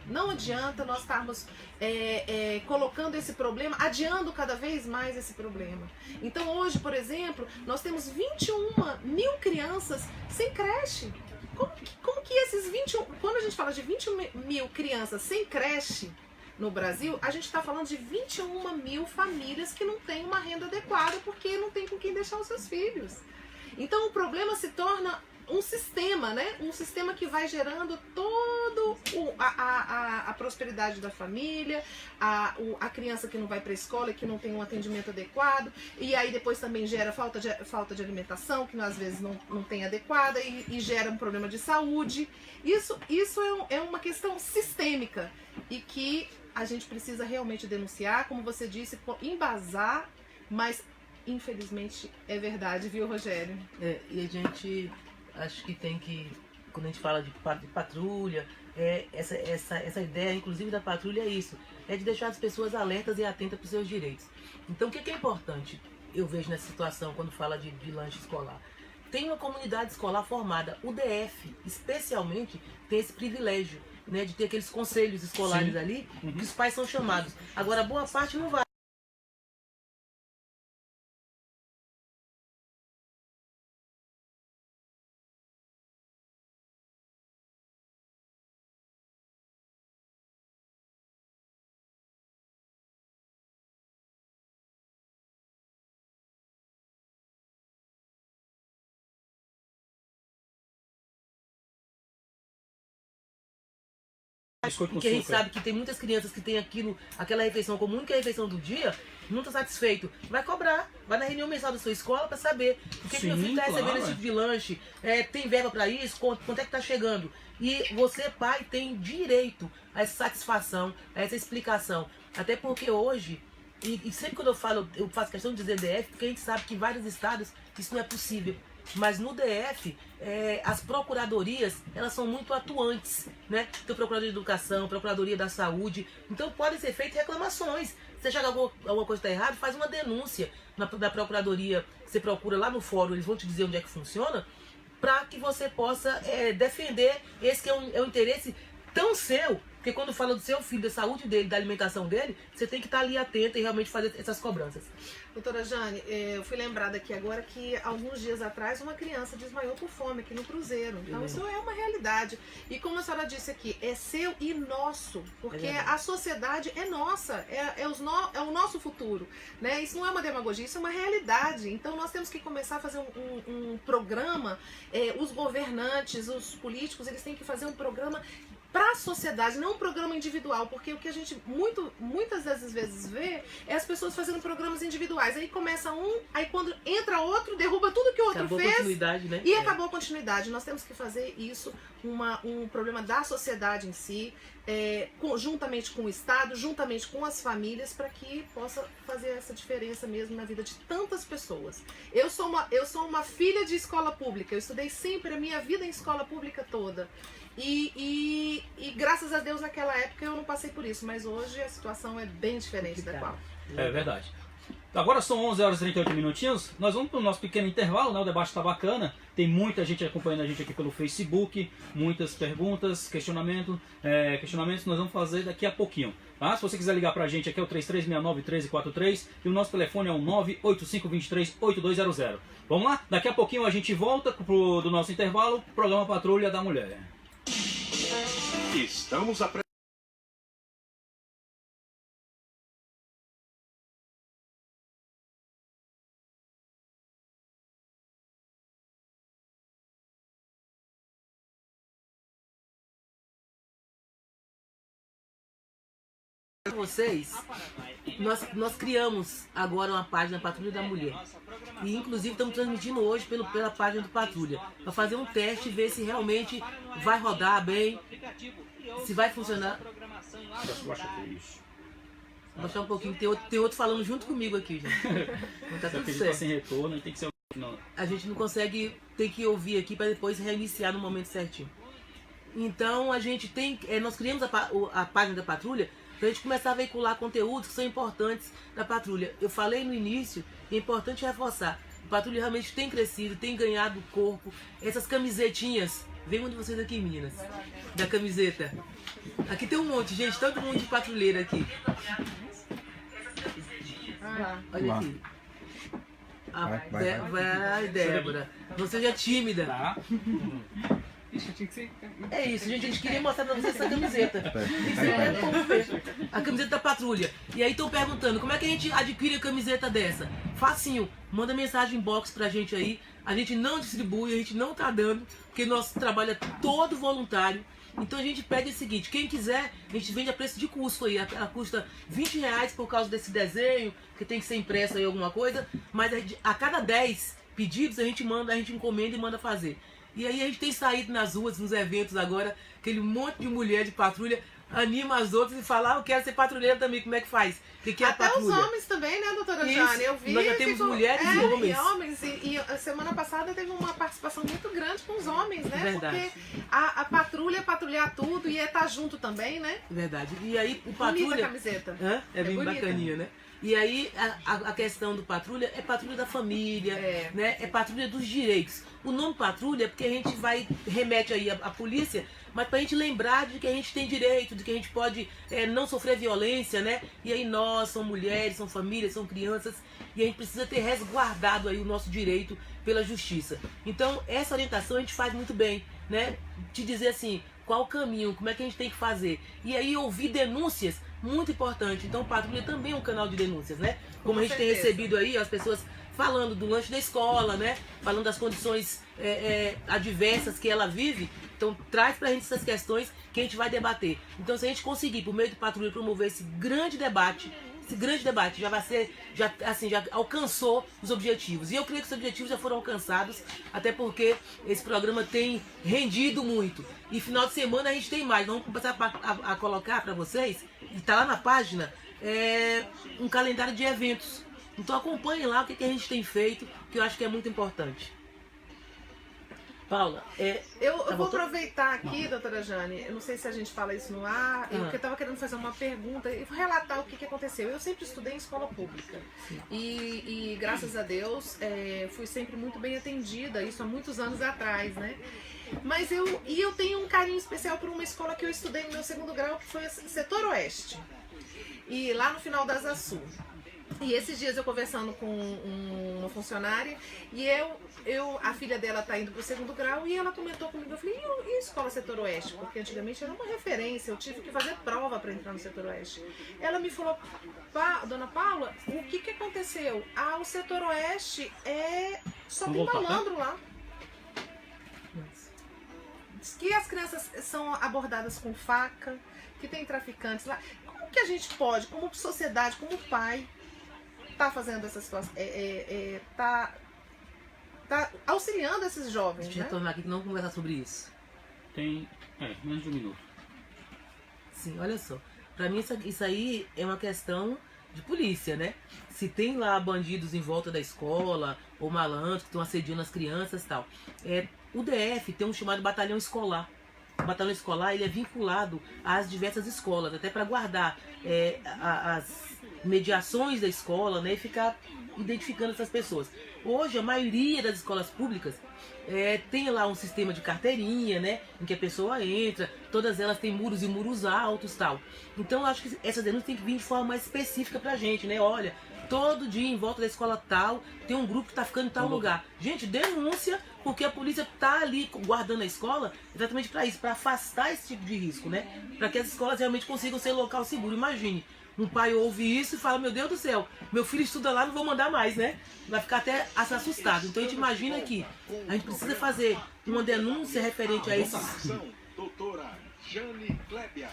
Não adianta nós estarmos colocando esse problema, adiando cada vez mais esse problema. Então hoje, por exemplo, nós temos 21 mil crianças sem creche. Como que esses 21... Quando a gente fala de 21 mil crianças sem creche no Brasil, a gente está falando de 21 mil famílias que não têm uma renda adequada porque não tem com quem deixar os seus filhos. Então o problema se torna um sistema, né? Um sistema que vai gerando todo a prosperidade da família, a criança que não vai para a escola e que não tem um atendimento adequado, e aí depois também gera falta de alimentação, que às vezes não tem adequada, e gera um problema de saúde. Isso é uma questão sistêmica e que a gente precisa realmente denunciar, como você disse, embasar, mas infelizmente é verdade, viu, Rogério? E a gente... Acho que tem que, quando a gente fala de patrulha, essa ideia, inclusive da patrulha, é isso. É de deixar as pessoas alertas e atentas para os seus direitos. Então, o que é importante, eu vejo nessa situação, quando fala de lanche escolar? Tem uma comunidade escolar formada. O DF, especialmente, tem esse privilégio, né, de ter aqueles conselhos escolares Sim. ali, que os pais são chamados. Agora, boa parte não vai. Biscoito com Porque a gente açúcar. sabe que tem muitas crianças que têm aquela refeição como única refeição do dia, não está satisfeito. Vai cobrar, vai na reunião mensal da sua escola para saber o que, Sim, que meu filho está recebendo claro, esse tipo de lanche, tem verba para isso, quanto é que está chegando. E você, pai, tem direito a essa satisfação, a essa explicação. Até porque hoje, e sempre quando eu faço questão de dizer DF, porque a gente sabe que em vários estados isso não é possível. Mas no DF, as procuradorias, elas são muito atuantes, né? Tem Procuradoria de Educação, Procuradoria da Saúde. Então podem ser feitas reclamações. Você acha que alguma coisa está errada, faz uma denúncia na Procuradoria. Você procura lá no fórum, eles vão te dizer onde é que funciona, para que você possa defender esse que é um interesse tão seu. Porque quando fala do seu filho, da saúde dele, da alimentação dele, você tem que estar ali atenta e realmente fazer essas cobranças. Doutora Jane, eu fui lembrada aqui agora que alguns dias atrás uma criança desmaiou por fome aqui no Cruzeiro. Então isso é uma realidade. E como a senhora disse aqui, é seu e nosso. Porque a sociedade é nossa, é o nosso futuro. Né? Isso não é uma demagogia, isso é uma realidade. Então nós temos que começar a fazer um programa, os governantes, os políticos, eles têm que fazer um programa para a sociedade, não um programa individual, porque o que a gente muitas vezes vê é as pessoas fazendo programas individuais. Aí começa um, aí quando entra outro, derruba tudo que o outro Acabou fez. a continuidade, né? E acabou a continuidade. Nós temos que fazer isso um problema da sociedade em si, juntamente com o Estado, juntamente com as famílias, para que possa fazer essa diferença mesmo na vida de tantas pessoas. Eu sou uma filha de escola pública, eu estudei sempre a minha vida em escola pública toda. E graças a Deus naquela época eu não passei por isso, mas hoje a situação é bem diferente da qual. É verdade. Agora são 11 horas e 38 minutinhos, nós vamos para o nosso pequeno intervalo, né? O debate está bacana, tem muita gente acompanhando a gente aqui pelo Facebook, muitas perguntas, questionamentos nós vamos fazer daqui a pouquinho. Tá? Se você quiser ligar para a gente aqui é o 3369-1343 e o nosso telefone é o 98523-8200. Vamos lá? Daqui a pouquinho a gente volta do nosso intervalo, programa Patrulha da Mulher. Estamos apresentando. Vocês, nós criamos agora uma página Patrulha da Mulher e inclusive estamos transmitindo hoje pela página do Patrulha para fazer um teste e ver se realmente vai rodar bem, se vai funcionar. Vou baixar um pouquinho, tem outro falando junto comigo aqui, gente. Não tá tudo certo. Sem retorno, tem que ser... A gente não consegue, tem que ouvir aqui para depois reiniciar no momento certinho. Então a gente nós criamos a página da Patrulha para a gente começar a veicular conteúdos que são importantes da Patrulha. Eu falei no início, é importante reforçar, a Patrulha realmente tem crescido, tem ganhado corpo. Essas camisetinhas, vem um de vocês aqui, meninas, da camiseta. Aqui tem um monte, gente, todo mundo de patrulheira aqui. Olha aqui. Vai, Débora. Não seja tímida. Tá. É isso, gente. A gente queria mostrar pra vocês essa camiseta. A camiseta da Patrulha. E aí estão perguntando, como é que a gente adquire a camiseta dessa? Facinho. Manda mensagem inbox pra gente aí. A gente não distribui, a gente não tá dando, porque nosso trabalho é todo voluntário. Então a gente pede o seguinte, quem quiser, a gente vende a preço de custo aí. Ela custa R$20 por causa desse desenho, que tem que ser impresso aí alguma coisa. Mas a cada 10 pedidos a gente encomenda e manda fazer. E aí a gente tem saído nas ruas, nos eventos agora, aquele monte de mulher de patrulha anima as outras e fala, eu quero ser patrulheira também, como é que faz? O que é até patrulha? os homens também, né, doutora Jane? Eu vi. Nós já temos mulheres e homens. E a semana passada teve uma participação muito grande com os homens, né? Verdade. Porque a patrulha é patrulhar tudo e é estar junto também, né? Verdade. E aí o patrulha... Bonita a camiseta. É bem bonita. bacaninha, né? E aí a questão do patrulha é patrulha da família, né? É patrulha dos direitos. O nome patrulha é porque a gente remete aí à polícia, mas pra gente lembrar de que a gente tem direito, de que a gente pode não sofrer violência, né? E aí nós, são mulheres, são famílias, são crianças, e a gente precisa ter resguardado aí o nosso direito pela justiça. Então essa orientação a gente faz muito bem, né? Te dizer assim, qual o caminho, como é que a gente tem que fazer. E aí ouvir denúncias, muito importante. Então o Patrulha também é um canal de denúncias, né? Como a gente tem recebido aí as pessoas falando do lanche da escola, né? Falando das condições adversas que ela vive. Então traz pra gente essas questões que a gente vai debater. Então se a gente conseguir, por meio do Patrulha, promover esse grande debate já vai ser, já alcançou os objetivos. E eu creio que os objetivos já foram alcançados, até porque esse programa tem rendido muito. E final de semana a gente tem mais. Vamos começar a colocar para vocês, e tá lá na página, um calendário de eventos. Então acompanhem lá o que a gente tem feito, que eu acho que é muito importante. Paula, eu vou aproveitar aqui, doutora Jane, eu não sei se a gente fala isso no ar, porque eu estava querendo fazer uma pergunta e relatar o que aconteceu. Eu sempre estudei em escola pública e graças a Deus fui sempre muito bem atendida, isso há muitos anos atrás, né? Mas eu tenho um carinho especial por uma escola que eu estudei no meu segundo grau, que foi o Setor Oeste, e lá no final da Asa Sul. E esses dias eu conversando com uma funcionária e a filha dela tá indo pro segundo grau e ela comentou comigo, eu falei, e a escola Setor Oeste? Porque antigamente era uma referência, eu tive que fazer prova para entrar no Setor Oeste. Ela me falou, dona Paula, o que aconteceu? O Setor Oeste só tem malandro lá. que as crianças são abordadas com faca, que tem traficantes lá. Como que a gente pode, como sociedade, como pai, tá fazendo essa situação, tá auxiliando esses jovens, Deixa eu né? retornar aqui que não vamos conversar sobre isso. Tem menos de um minuto. Sim, olha só. Pra mim isso aí é uma questão de polícia, né? Se tem lá bandidos em volta da escola, ou malandros que estão assediando as crianças e tal. O DF tem um chamado batalhão escolar. O batalhão escolar ele é vinculado às diversas escolas, até para guardar as mediações da escola, né? E ficar identificando essas pessoas. Hoje, a maioria das escolas públicas tem lá um sistema de carteirinha, né? Em que a pessoa entra, todas elas têm muros e muros altos tal. Então, eu acho que essa denúncia tem que vir de forma mais específica pra gente, né? Olha, todo dia em volta da escola tal, tem um grupo que tá ficando em tal lugar. Gente, denúncia, porque a polícia tá ali guardando a escola exatamente para isso, para afastar esse tipo de risco, né? Para que as escolas realmente consigam ser local seguro. Imagine, um pai ouve isso e fala, meu Deus do céu, meu filho estuda lá, não vou mandar mais, né? Vai ficar até assustado. Então a gente imagina que a gente precisa fazer uma denúncia referente a esses... Ação, doutora Jane Klebia.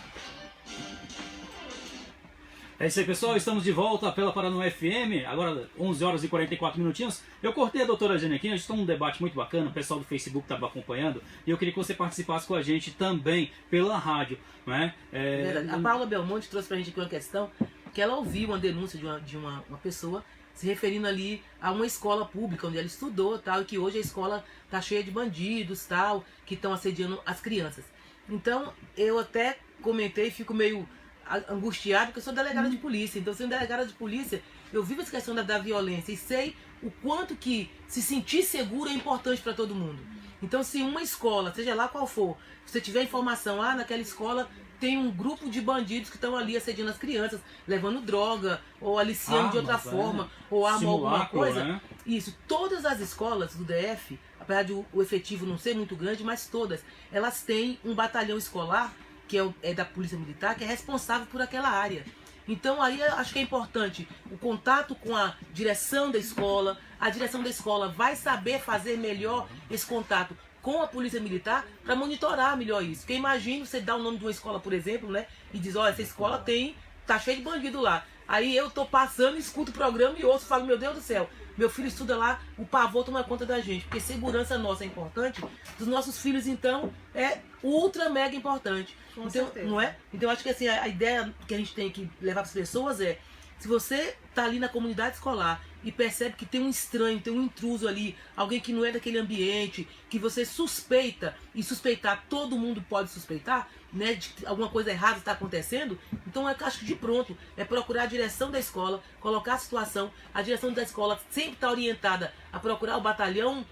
É isso aí, pessoal. Estamos de volta pela Paranoia FM. Agora 11 horas e 44 minutinhos. Eu cortei a doutora Jane aqui. A gente está num debate muito bacana. O pessoal do Facebook estava acompanhando. E eu queria que você participasse com a gente também pela rádio. Né? A Paula Belmonte trouxe pra gente aqui uma questão que ela ouviu uma denúncia de uma pessoa se referindo ali a uma escola pública onde ela estudou tal, e que hoje a escola tá cheia de bandidos tal, que estão assediando as crianças. Então eu até comentei, fico meio angustiado, porque eu sou delegada de polícia. Então, sendo delegada de polícia, eu vivo essa questão da violência e sei o quanto que se sentir seguro é importante para todo mundo. Então, se uma escola, seja lá qual for, você tiver informação, naquela escola tem um grupo de bandidos que estão ali assediando as crianças, levando droga, ou aliciando de outra forma, ou arma alguma coisa. Né? Isso, todas as escolas do DF, apesar de o efetivo não ser muito grande, mas todas, elas têm um batalhão escolar que é da Polícia Militar, que é responsável por aquela área. Então aí eu acho que é importante o contato com a direção da escola. A direção da escola vai saber fazer melhor esse contato com a Polícia Militar para monitorar melhor isso. Porque imagina você dar o nome de uma escola, por exemplo, né? E diz, olha, essa escola tá cheio de bandido lá. Aí eu tô passando, escuto o programa e ouço, falo, meu Deus do céu, meu filho estuda lá, o pavor toma conta da gente. Porque segurança nossa é importante, dos nossos filhos, então, é ultra mega importante. Com então, certeza. não é? Então acho que assim, a ideia que a gente tem que levar para as pessoas é, se você tá ali na comunidade escolar e percebe que tem um estranho, tem um intruso ali, alguém que não é daquele ambiente, que você suspeita, e suspeitar, todo mundo pode suspeitar, né, de que alguma coisa errada está acontecendo, então eu acho que de pronto é procurar a direção da escola, colocar a situação, a direção da escola sempre está orientada a procurar o batalhão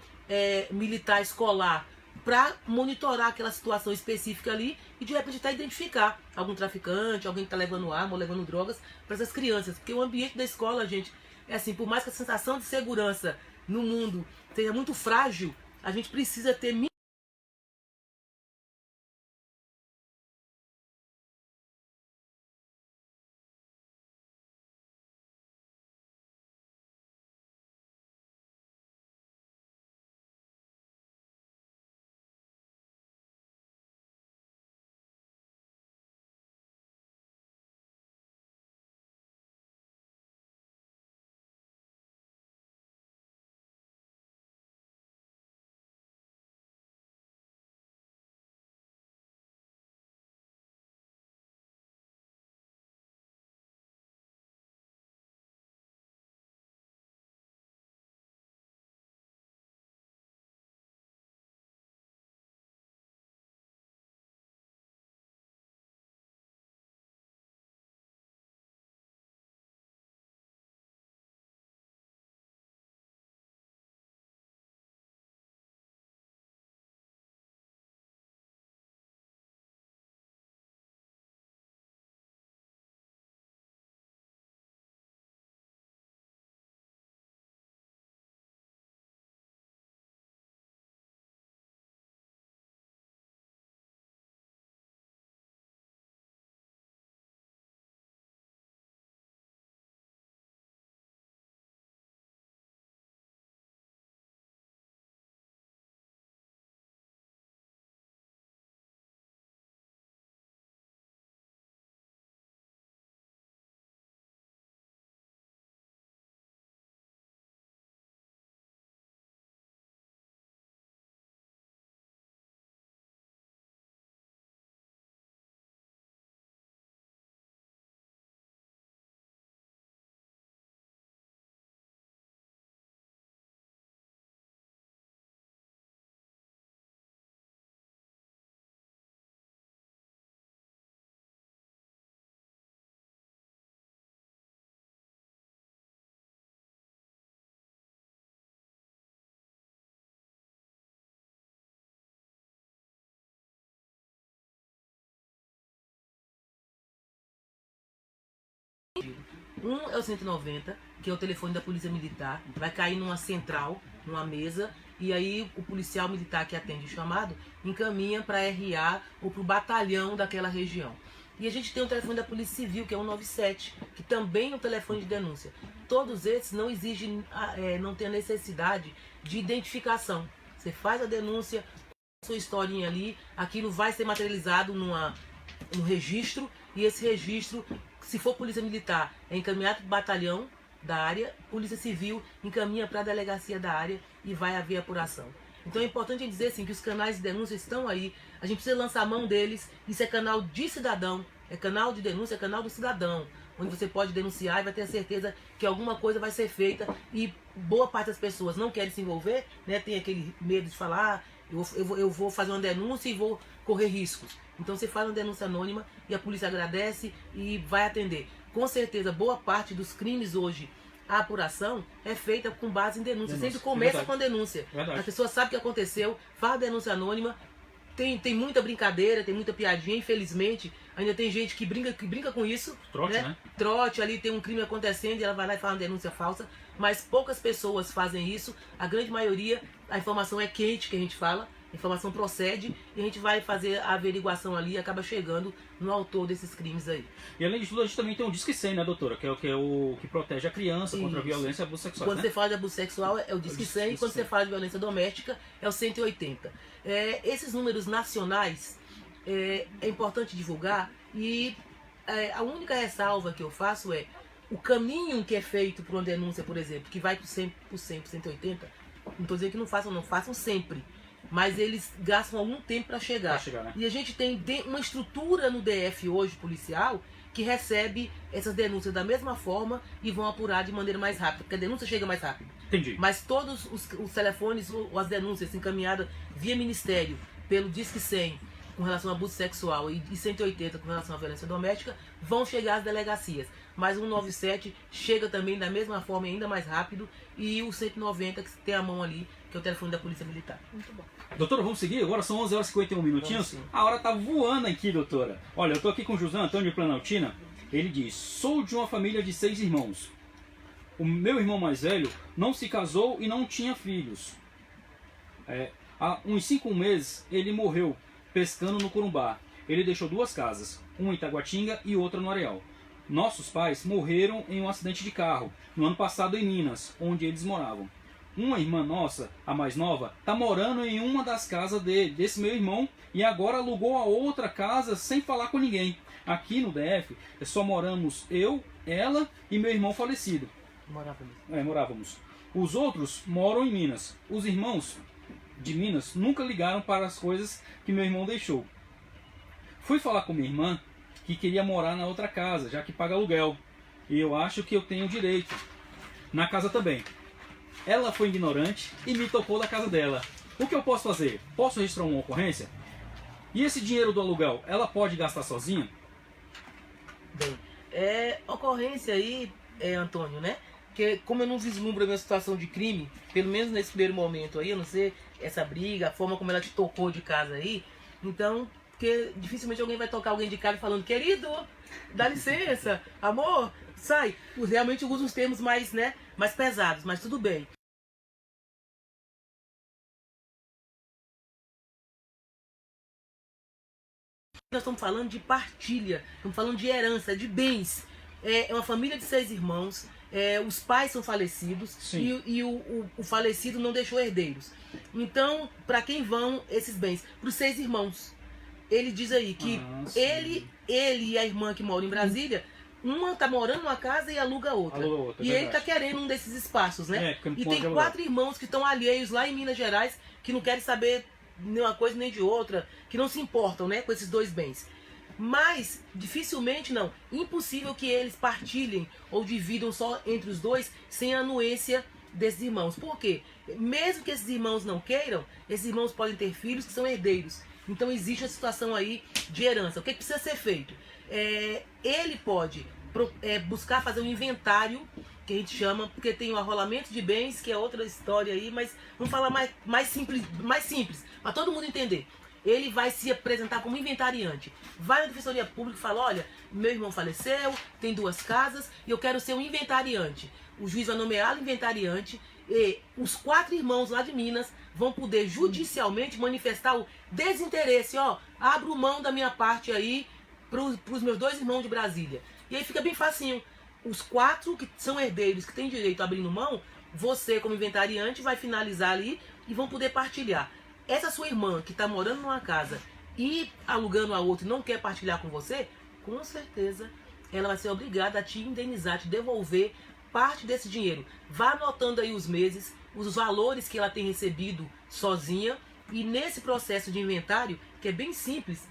militar escolar para monitorar aquela situação específica ali e de repente até identificar algum traficante, alguém que está levando arma ou levando drogas para essas crianças. Porque o ambiente da escola, gente, é assim, por mais que a sensação de segurança no mundo seja muito frágil, a gente precisa ter Um é o 190, que é o telefone da Polícia Militar, vai cair numa central, numa mesa, e aí o policial militar que atende o chamado encaminha para RA ou para o batalhão daquela região. E a gente tem o telefone da Polícia Civil, que é o 197, que também é um telefone de denúncia. Todos esses não exigem, não tem a necessidade de identificação. Você faz a denúncia, sua historinha ali, aquilo vai ser materializado num registro, e esse registro, se for Polícia Militar, é encaminhado para o batalhão da área, Polícia Civil encaminha para a delegacia da área e vai haver apuração. Então é importante dizer assim, que os canais de denúncia estão aí, a gente precisa lançar a mão deles, isso é canal de cidadão, é canal de denúncia, é canal do cidadão, onde você pode denunciar e vai ter a certeza que alguma coisa vai ser feita, e boa parte das pessoas não querem se envolver, né, tem aquele medo de falar, eu vou fazer uma denúncia e vou correr riscos. Então você faz uma denúncia anônima e a polícia agradece e vai atender. Com certeza, boa parte dos crimes hoje, a apuração é feita com base em denúncia. Sempre começa com a denúncia. A pessoa sabe o que aconteceu, faz a denúncia anônima. Tem muita brincadeira, tem muita piadinha, infelizmente. Ainda tem gente que brinca com isso. Trote, né? Trote, ali tem um crime acontecendo e ela vai lá e faz uma denúncia falsa. Mas poucas pessoas fazem isso. A grande maioria, a informação é quente, que a gente fala. A informação procede e a gente vai fazer a averiguação ali e acaba chegando no autor desses crimes aí. E além de tudo, a gente também tem um Disque 100, né, doutora? Que é o que protege a criança contra a violência e abuso sexual. Quando você fala de abuso sexual é o Disque 100, e quando você fala de violência doméstica é o 180. Esses números nacionais é importante divulgar, e a única ressalva que eu faço é o caminho que é feito por uma denúncia, por exemplo, que vai para 100%, 180, não estou dizendo que não façam sempre. Mas eles gastam algum tempo para chegar. Né? E a gente tem uma estrutura no DF hoje, policial, que recebe essas denúncias da mesma forma e vão apurar de maneira mais rápida, porque a denúncia chega mais rápido. Entendi. Mas todos os telefones ou as denúncias encaminhadas via Ministério, pelo Disque 100, com relação ao abuso sexual, e 180 com relação à violência doméstica, vão chegar às delegacias. Mas o 197 chega também da mesma forma, ainda mais rápido, e o 190, que tem a mão ali, que é o telefone da Polícia Militar. Muito bom. Doutora, vamos seguir? Agora são 11h51 minutinhos. A hora tá voando aqui, doutora. Olha, eu tô aqui com o José Antônio de Planaltina. Ele diz: sou de uma família de 6 irmãos. O meu irmão mais velho não se casou e não tinha filhos. Há uns 5 meses ele morreu pescando no Corumbá. Ele deixou 2 casas, uma em Itaguatinga e outra no Areal. Nossos pais morreram em um acidente de carro no ano passado em Minas, onde eles moravam. Uma irmã nossa, a mais nova, está morando em uma das casas desse meu irmão e agora alugou a outra casa sem falar com ninguém. Aqui no DF, só moramos eu, ela e meu irmão falecido. Morávamos. Os outros moram em Minas. Os irmãos de Minas nunca ligaram para as coisas que meu irmão deixou. Fui falar com minha irmã que queria morar na outra casa, já que paga aluguel. E eu acho que eu tenho direito na casa também. Ela foi ignorante e me tocou da casa dela. O que eu posso fazer? Posso registrar uma ocorrência? E esse dinheiro do aluguel, ela pode gastar sozinha? Bem, ocorrência aí, Antônio, né? Porque como eu não vislumbro a minha situação de crime, pelo menos nesse primeiro momento aí, eu não sei essa briga, a forma como ela te tocou de casa aí, então, porque dificilmente alguém vai tocar alguém de casa falando: querido, dá licença, amor, sai. Realmente eu uso os termos mais pesados, mas tudo bem. Nós estamos falando de partilha, estamos falando de herança, de bens. É uma família de 6 irmãos, os pais são falecidos e o falecido não deixou herdeiros. Então, para quem vão esses bens? Para os 6 irmãos. Ele diz aí que ele e a irmã que mora em Brasília, uma tá morando numa casa e aluga outra. E ele tá querendo um desses espaços, né? E tem 4 irmãos que estão alheios lá em Minas Gerais, que não querem saber nem uma coisa nem de outra, que não se importam, né, com esses 2 bens. Mas, dificilmente não, impossível que eles partilhem ou dividam só entre os 2 sem a anuência desses irmãos. Por quê? Mesmo que esses irmãos não queiram, esses irmãos podem ter filhos que são herdeiros. Então existe a situação aí de herança. O que precisa ser feito? Ele pode buscar fazer um inventário, que a gente chama, porque tem o arrolamento de bens, que é outra história aí, mas vamos falar mais simples, para todo mundo entender. ele vai se apresentar como inventariante. Vai na Defensoria Pública e fala, olha, meu irmão faleceu, tem 2 casas e eu quero ser um inventariante. O juiz vai nomear o inventariante e os 4 irmãos lá de Minas vão poder judicialmente manifestar o desinteresse. Ó, abro mão da minha parte aí para os meus 2 irmãos de Brasília. E aí fica bem facinho. Os 4 que são herdeiros, que têm direito a abrindo mão, você como inventariante vai finalizar ali e vão poder partilhar. Essa sua irmã que está morando numa casa e alugando a outra e não quer partilhar com você, com certeza ela vai ser obrigada a te indenizar, te devolver parte desse dinheiro. Vá anotando aí os meses, os valores que ela tem recebido sozinha, e nesse processo de inventário, que é bem simples,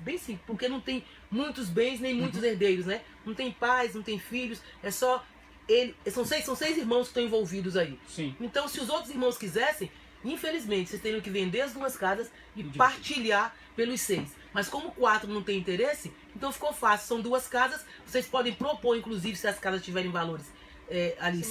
porque não tem muitos bens nem muitos herdeiros, né? Não tem pais, não tem filhos, é só ele. São seis irmãos que estão envolvidos aí. Sim. Então, se os outros irmãos quisessem, infelizmente, vocês teriam que vender as 2 casas e partilhar pelos 6. Mas como 4 não tem interesse, então ficou fácil. São 2 casas, vocês podem propor, inclusive, se as casas tiverem valores ali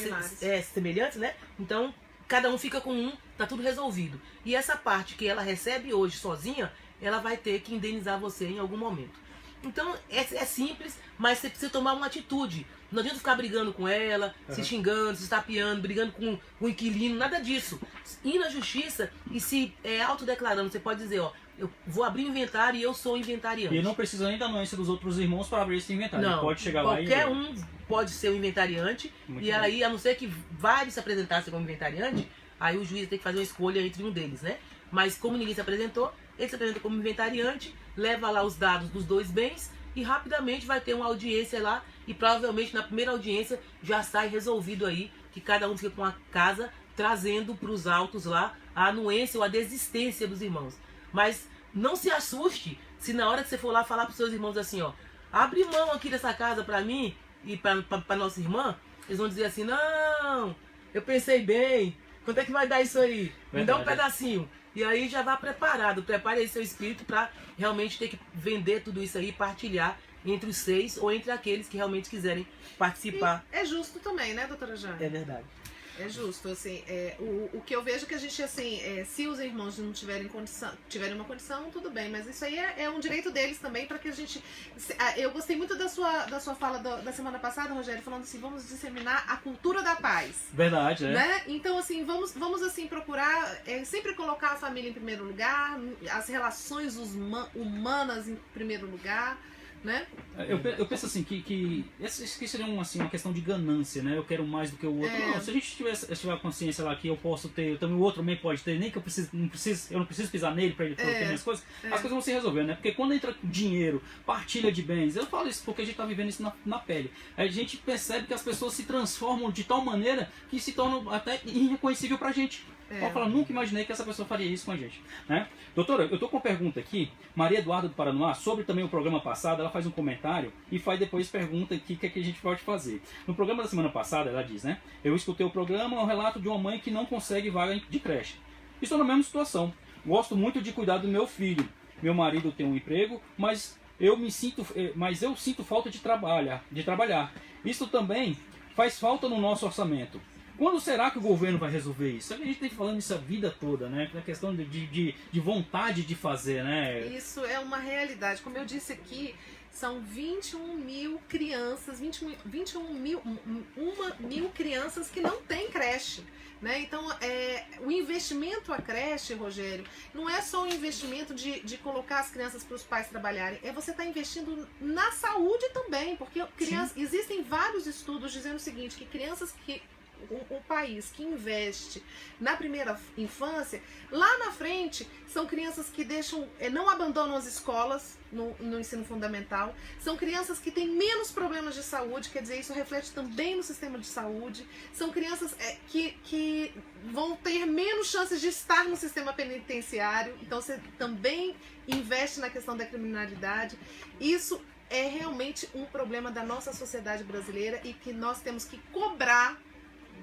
semelhantes, né? Então, cada um fica com um, tá tudo resolvido. E essa parte que ela recebe hoje sozinha, ela vai ter que indenizar você em algum momento. Então, é simples, mas você precisa tomar uma atitude. Não adianta ficar brigando com ela, se xingando, se estapeando, brigando com o inquilino, nada disso. Ir na justiça e se autodeclarando, você pode dizer, ó, eu vou abrir o inventário e eu sou inventariante. E não precisa nem da anuência dos outros irmãos para abrir esse inventário. Não, ele pode chegar lá e... qualquer um pode ser o inventariante. Muito e bem. aí, a não ser que vários se apresentassem como inventariante, aí o juiz tem que fazer uma escolha entre um deles, né? Mas como ninguém se apresentou, ele se apresenta como inventariante, leva lá os dados dos 2 bens e rapidamente vai ter uma audiência lá e provavelmente na primeira audiência já sai resolvido aí que cada um fica com a casa trazendo para os autos lá a anuência ou a desistência dos irmãos. Mas não se assuste se na hora que você for lá falar para os seus irmãos assim, ó, abre mão aqui dessa casa para mim e para nossa irmã, eles vão dizer assim, não, eu pensei bem, quanto é que vai dar isso aí? Me dá um pedacinho. E aí já vá preparado, prepare aí seu espírito para realmente ter que vender tudo isso aí e partilhar entre os 6 ou entre aqueles que realmente quiserem participar. E é justo também, né, doutora Jane? É verdade. É justo, assim, o que eu vejo que a gente, assim, se os irmãos não tiverem uma condição, tudo bem, mas isso aí é um direito deles também, para que a gente... Eu gostei muito da sua fala da semana passada, Rogério, falando assim, vamos disseminar a cultura da paz. Verdade, é. Né? Então, assim, vamos assim, procurar sempre colocar a família em primeiro lugar, as relações humanas em primeiro lugar, né? Eu penso assim, que seria uma questão de ganância, né? Eu quero mais do que o outro. Não, se a gente tiver a consciência lá que eu posso ter, também o outro também pode ter, nem que eu não preciso pisar nele para ele ter minhas coisas, as coisas vão se resolver, né? Porque quando entra dinheiro, partilha de bens, eu falo isso porque a gente tá vivendo isso na pele. A gente percebe que as pessoas se transformam de tal maneira que se tornam até irreconhecível pra gente. Pode falar, nunca imaginei que essa pessoa faria isso com a gente, né? Doutora, eu tô com uma pergunta aqui, Maria Eduarda do Paranoá, sobre também o programa passado, ela faz um comentário e faz depois pergunta aqui o que é que a gente pode fazer. No programa da semana passada, ela diz, né? Eu escutei o programa, um relato de uma mãe que não consegue vaga de creche. Estou na mesma situação. Gosto muito de cuidar do meu filho. Meu marido tem um emprego, mas eu sinto falta de trabalhar. Isso também faz falta no nosso orçamento. Quando será que o governo vai resolver isso? A gente tem falando isso a vida toda, né? A questão de vontade de fazer, né? Isso é uma realidade. Como eu disse aqui, são 21 mil crianças, 21 mil crianças que não têm creche. Né? Então, o investimento à creche, Rogério, não é só um investimento de colocar as crianças para os pais trabalharem, você está investindo na saúde também, porque existem vários estudos dizendo o seguinte, que crianças que um país que investe na primeira infância, lá na frente são crianças que não abandonam as escolas no ensino fundamental, são crianças que têm menos problemas de saúde, quer dizer, isso reflete também no sistema de saúde, são crianças que vão ter menos chances de estar no sistema penitenciário, então você também investe na questão da criminalidade. Isso é realmente um problema da nossa sociedade brasileira e que nós temos que cobrar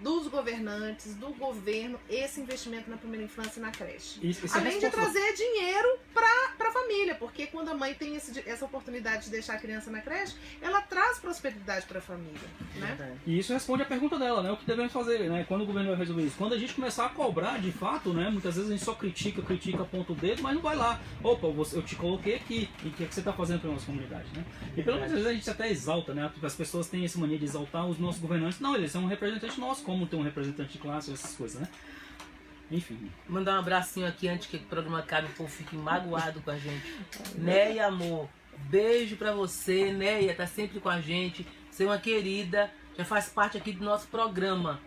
dos governantes, do governo, esse investimento na primeira infância e na creche. Além de trazer dinheiro para a família. família, porque quando a mãe tem essa oportunidade de deixar a criança na creche, ela traz prosperidade para a família, né? E isso responde a pergunta dela, né? O que devemos fazer, né? Quando o governo vai resolver isso? Quando a gente começar a cobrar, de fato, né? Muitas vezes a gente só critica, aponta o dedo, mas não vai lá. Opa, eu te coloquei aqui. E o que você está fazendo para a nossa comunidade, né? E pelo menos às vezes a gente até exalta, né? As pessoas têm essa mania de exaltar os nossos governantes. Não, eles são um representante nosso, como tem um representante de classe, essas coisas, né? Enfim. Mandar um abracinho aqui antes que o programa acabe, o povo fique magoado com a gente. Neia, amor, beijo pra você. Neia tá sempre com a gente. Você é uma querida, já faz parte aqui do nosso programa.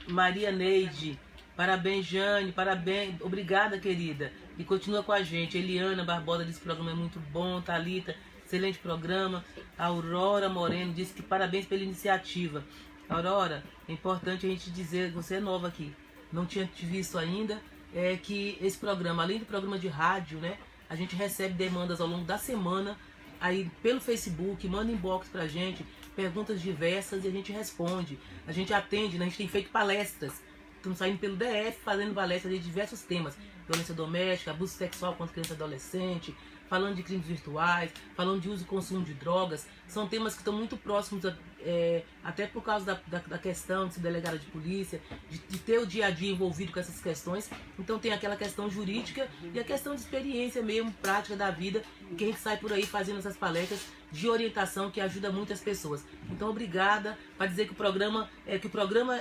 Maria Neide, parabéns, Jane, parabéns, obrigada, querida. E continua com a gente. Eliana Barbosa disse que o programa é muito bom. Thalita, excelente programa. A Aurora Moreno disse que parabéns pela iniciativa. Aurora, é importante a gente dizer, você é nova aqui, não tinha te visto ainda, que esse programa, além do programa de rádio, né, a gente recebe demandas ao longo da semana, aí pelo Facebook, manda inbox pra gente, perguntas diversas e a gente responde. A gente atende, né, a gente tem feito palestras, estamos saindo pelo DF fazendo palestras de diversos temas, violência doméstica, abuso sexual contra criança e adolescente, falando de crimes virtuais, falando de uso e consumo de drogas. São temas que estão muito próximos, até por causa da questão de ser delegada de polícia, de ter o dia a dia envolvido com essas questões. Então tem aquela questão jurídica e a questão de experiência mesmo, prática da vida, que a gente sai por aí fazendo essas palestras de orientação que ajuda muitas pessoas. Então obrigada, para dizer que o programa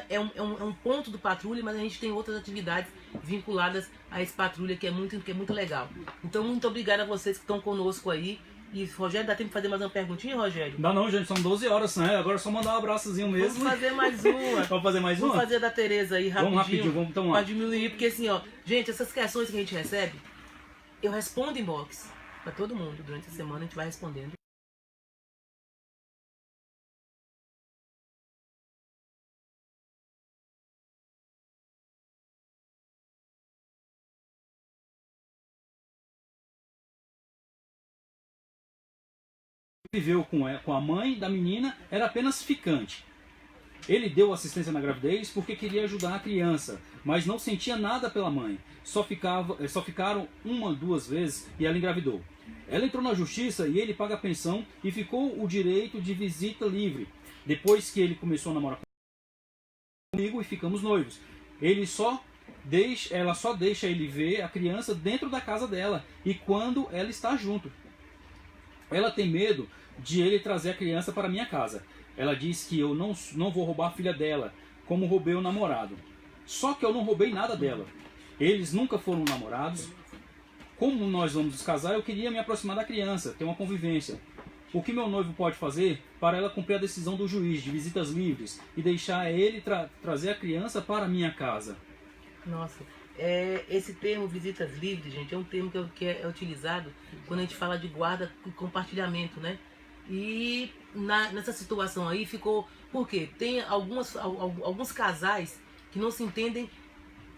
é um ponto do Patrulha, mas a gente tem outras atividades vinculadas a esse Patrulha que é muito legal. Então muito obrigada a vocês que estão conosco aí. E Rogério, dá tempo de fazer mais uma perguntinha, Rogério? Dá não, gente, são 12 horas, né? Agora é só mandar um abraçozinho mesmo. Vamos fazer mais uma. Vamos fazer mais uma? Vamos fazer a da Tereza aí rapidinho. Vamos rapidinho, vamos então lá. Pra diminuir, porque assim, ó, gente, essas questões que a gente recebe, eu respondo inbox pra todo mundo. Durante a semana a gente vai respondendo. Viveu com a mãe da menina, era apenas ficante. Ele deu assistência na gravidez porque queria ajudar a criança, mas não sentia nada pela mãe. Só ficaram 1, 2 vezes e ela engravidou. Ela entrou na justiça e ele paga a pensão e ficou o direito de visita livre. Depois que ele começou a namorar comigo e ficamos noivos, ela só deixa ele ver a criança dentro da casa dela e quando ela está junto. Ela tem medo de ele trazer a criança para minha casa. Ela diz que eu não vou roubar a filha dela, como roubei o namorado. Só que eu não roubei nada dela. Eles nunca foram namorados. Como nós vamos nos casar, eu queria me aproximar da criança, ter uma convivência. O que meu noivo pode fazer para ela cumprir a decisão do juiz de visitas livres e deixar ele trazer a criança para a minha casa? Nossa, esse termo visitas livres, gente, é um termo que é utilizado quando a gente fala de guarda e compartilhamento, né? E nessa situação aí ficou... Por quê? Tem alguns casais que não se entendem,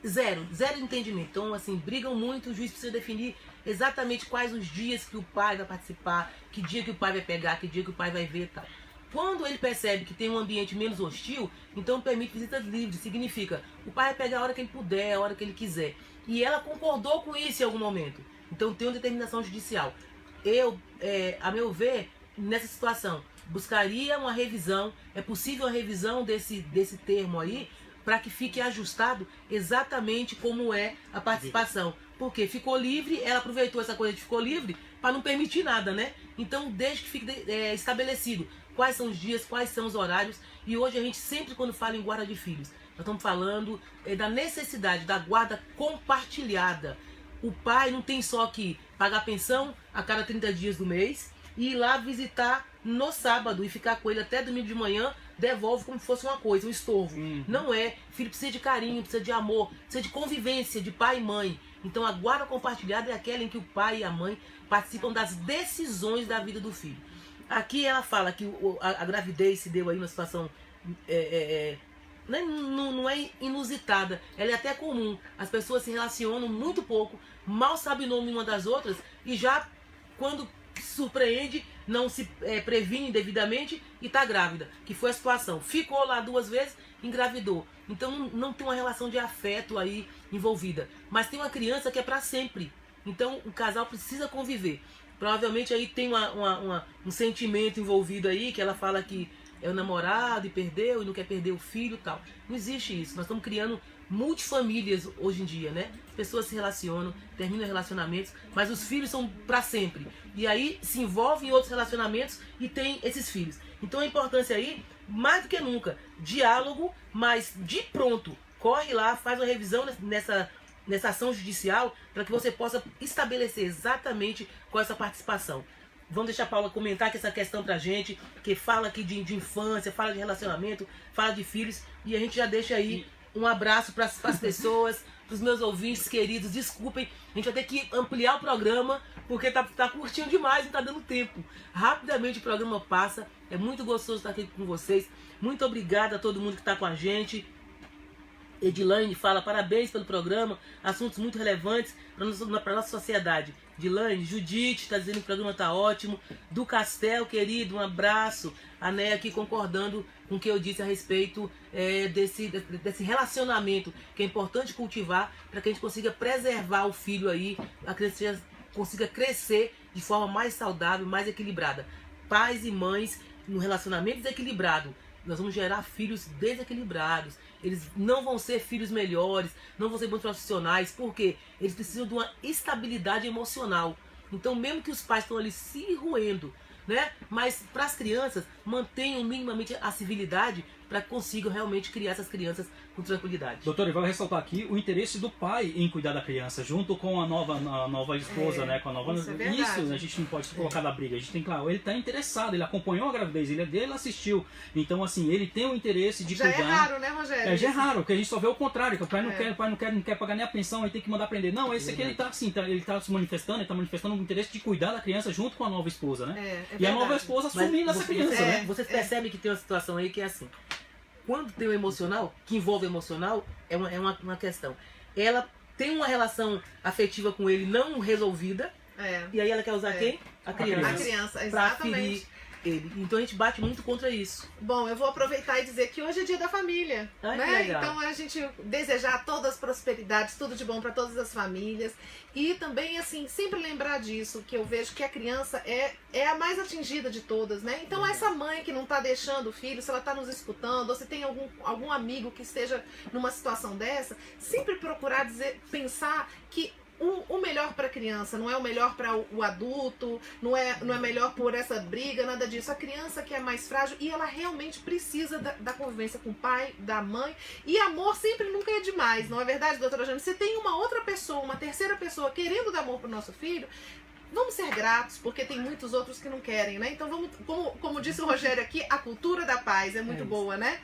zero entendimento. Então, assim, brigam muito, o juiz precisa definir exatamente quais os dias que o pai vai participar, que dia que o pai vai pegar, que dia que o pai vai ver e tal. Quando ele percebe que tem um ambiente menos hostil, então permite visitas livres. Significa, o pai vai pegar a hora que ele puder, a hora que ele quiser. E ela concordou com isso em algum momento. Então tem uma determinação judicial. Eu, a meu ver, nessa situação, buscaria uma revisão. É possível uma revisão desse termo aí, para que fique ajustado exatamente como é a participação. Porque ficou livre, ela aproveitou essa coisa de ficou livre para não permitir nada, né? Então, desde que fique estabelecido quais são os dias, quais são os horários. E hoje a gente sempre, quando fala em guarda de filhos, nós estamos falando da necessidade da guarda compartilhada. O pai não tem só que pagar pensão a cada 30 dias do mês e ir lá visitar no sábado e ficar com ele até domingo de manhã, devolve como se fosse uma coisa, um estorvo. Não é. Filho precisa de carinho, precisa de amor, precisa de convivência de pai e mãe. Então a guarda compartilhada é aquela em que o pai e a mãe participam das decisões da vida do filho. Aqui ela fala que a gravidez se deu aí numa situação não é inusitada, ela é até comum. As pessoas se relacionam muito pouco, mal sabem o nome uma das outras e já quando se surpreende, não se previne devidamente e está grávida, que foi a situação. Ficou lá 2 vezes, engravidou. Então não tem uma relação de afeto aí envolvida. Mas tem uma criança que é para sempre. Então o casal precisa conviver. Provavelmente aí tem um sentimento envolvido aí, que ela fala que é o namorado e perdeu e não quer perder o filho e tal. Não existe isso. Nós estamos criando multifamílias hoje em dia, né? As pessoas se relacionam, terminam relacionamentos, mas os filhos são para sempre. E aí se envolvem em outros relacionamentos e tem esses filhos. Então a importância aí, mais do que nunca, diálogo, mas de pronto, corre lá, faz uma revisão nessa ação judicial para que você possa estabelecer exatamente qual é essa participação. Vamos deixar a Paula comentar aqui essa questão pra gente, que fala aqui de infância, fala de relacionamento, fala de filhos, e a gente já deixa aí um abraço para as pessoas, para os meus ouvintes queridos. Desculpem, a gente vai ter que ampliar o programa, porque tá curtindo demais, não tá dando tempo. Rapidamente o programa passa, é muito gostoso estar aqui com vocês. Muito obrigada a todo mundo que está com a gente. Edilane fala, parabéns pelo programa, assuntos muito relevantes para a nossa sociedade. Edilane, Judite está dizendo que o programa está ótimo. Do Castel, querido, um abraço. A Néia aqui concordando com o que eu disse a respeito desse relacionamento que é importante cultivar para que a gente consiga preservar o filho aí, a criança consiga crescer de forma mais saudável, mais equilibrada. Pais e mães no relacionamento desequilibrado, nós vamos gerar filhos desequilibrados. Eles não vão ser filhos melhores, não vão ser bons profissionais, porque eles precisam de uma estabilidade emocional. Então, mesmo que os pais estão ali se roendo, né? Mas para as crianças, mantenham minimamente a civilidade para que consigam realmente criar essas crianças com tranquilidade. Doutora, e vai ressaltar aqui o interesse do pai em cuidar da criança, junto com a nova esposa, né? Com a nova... Isso é verdade. Isso a gente não pode colocar da briga. A gente tem, claro, ele está interessado, ele acompanhou a gravidez, ele assistiu. Então, assim, ele tem o interesse de cuidar. Já é raro, né, Rogério? Já é raro, porque a gente só vê o contrário, que o pai não quer pagar nem a pensão, ele tem que mandar prender. Não, esse aqui ele está assim, ele está se manifestando, ele está manifestando o interesse de cuidar da criança junto com a nova esposa, né? E a nova esposa assumindo essa criança, né? Vocês percebem que tem uma situação aí que é assim. Quando tem o emocional, que envolve o emocional, é uma questão. Ela tem uma relação afetiva com ele não resolvida, e aí ela quer usar quem? A criança. A criança, pra exatamente. ferir ele. Então a gente bate muito contra isso. Bom, eu vou aproveitar e dizer que hoje é dia da família, Ai, né? que legal. Então a gente desejar todas as prosperidades, tudo de bom para todas as famílias e também assim sempre lembrar disso, que eu vejo que a criança é a mais atingida de todas, né? Então essa mãe que não está deixando o filho, se ela está nos escutando, ou se tem algum amigo que esteja numa situação dessa, sempre procurar pensar que o melhor para a criança não é o melhor para o adulto, não é melhor por essa briga, nada disso. A criança que é mais frágil e ela realmente precisa da convivência com o pai, da mãe. E amor sempre nunca é demais, não é verdade, doutora Jane? Se tem uma outra pessoa, uma terceira pessoa querendo dar amor para o nosso filho, vamos ser gratos, porque tem muitos outros que não querem, né? Então vamos, como disse o Rogério aqui, a cultura da paz é muito boa, né?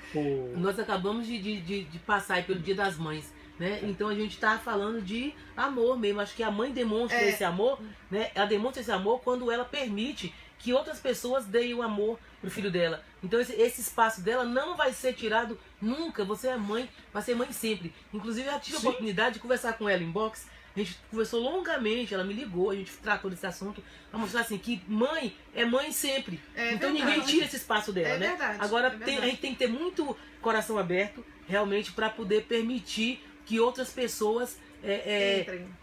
Nós acabamos de passar aí pelo Dia das Mães. Né? Então a gente está falando de amor mesmo. Acho que a mãe demonstra esse amor, né? Ela demonstra esse amor quando ela permite que outras pessoas deem o amor pro filho dela. Então esse espaço dela não vai ser tirado nunca. Você é mãe, vai ser mãe sempre. Inclusive eu tive a oportunidade de conversar com ela em box. A gente conversou longamente, ela me ligou, a gente tratou desse assunto, pra mostrar assim, que mãe é mãe sempre. Então ninguém tira esse espaço dela, né? Verdade, agora a gente tem que ter muito coração aberto, realmente, para poder permitir que outras pessoas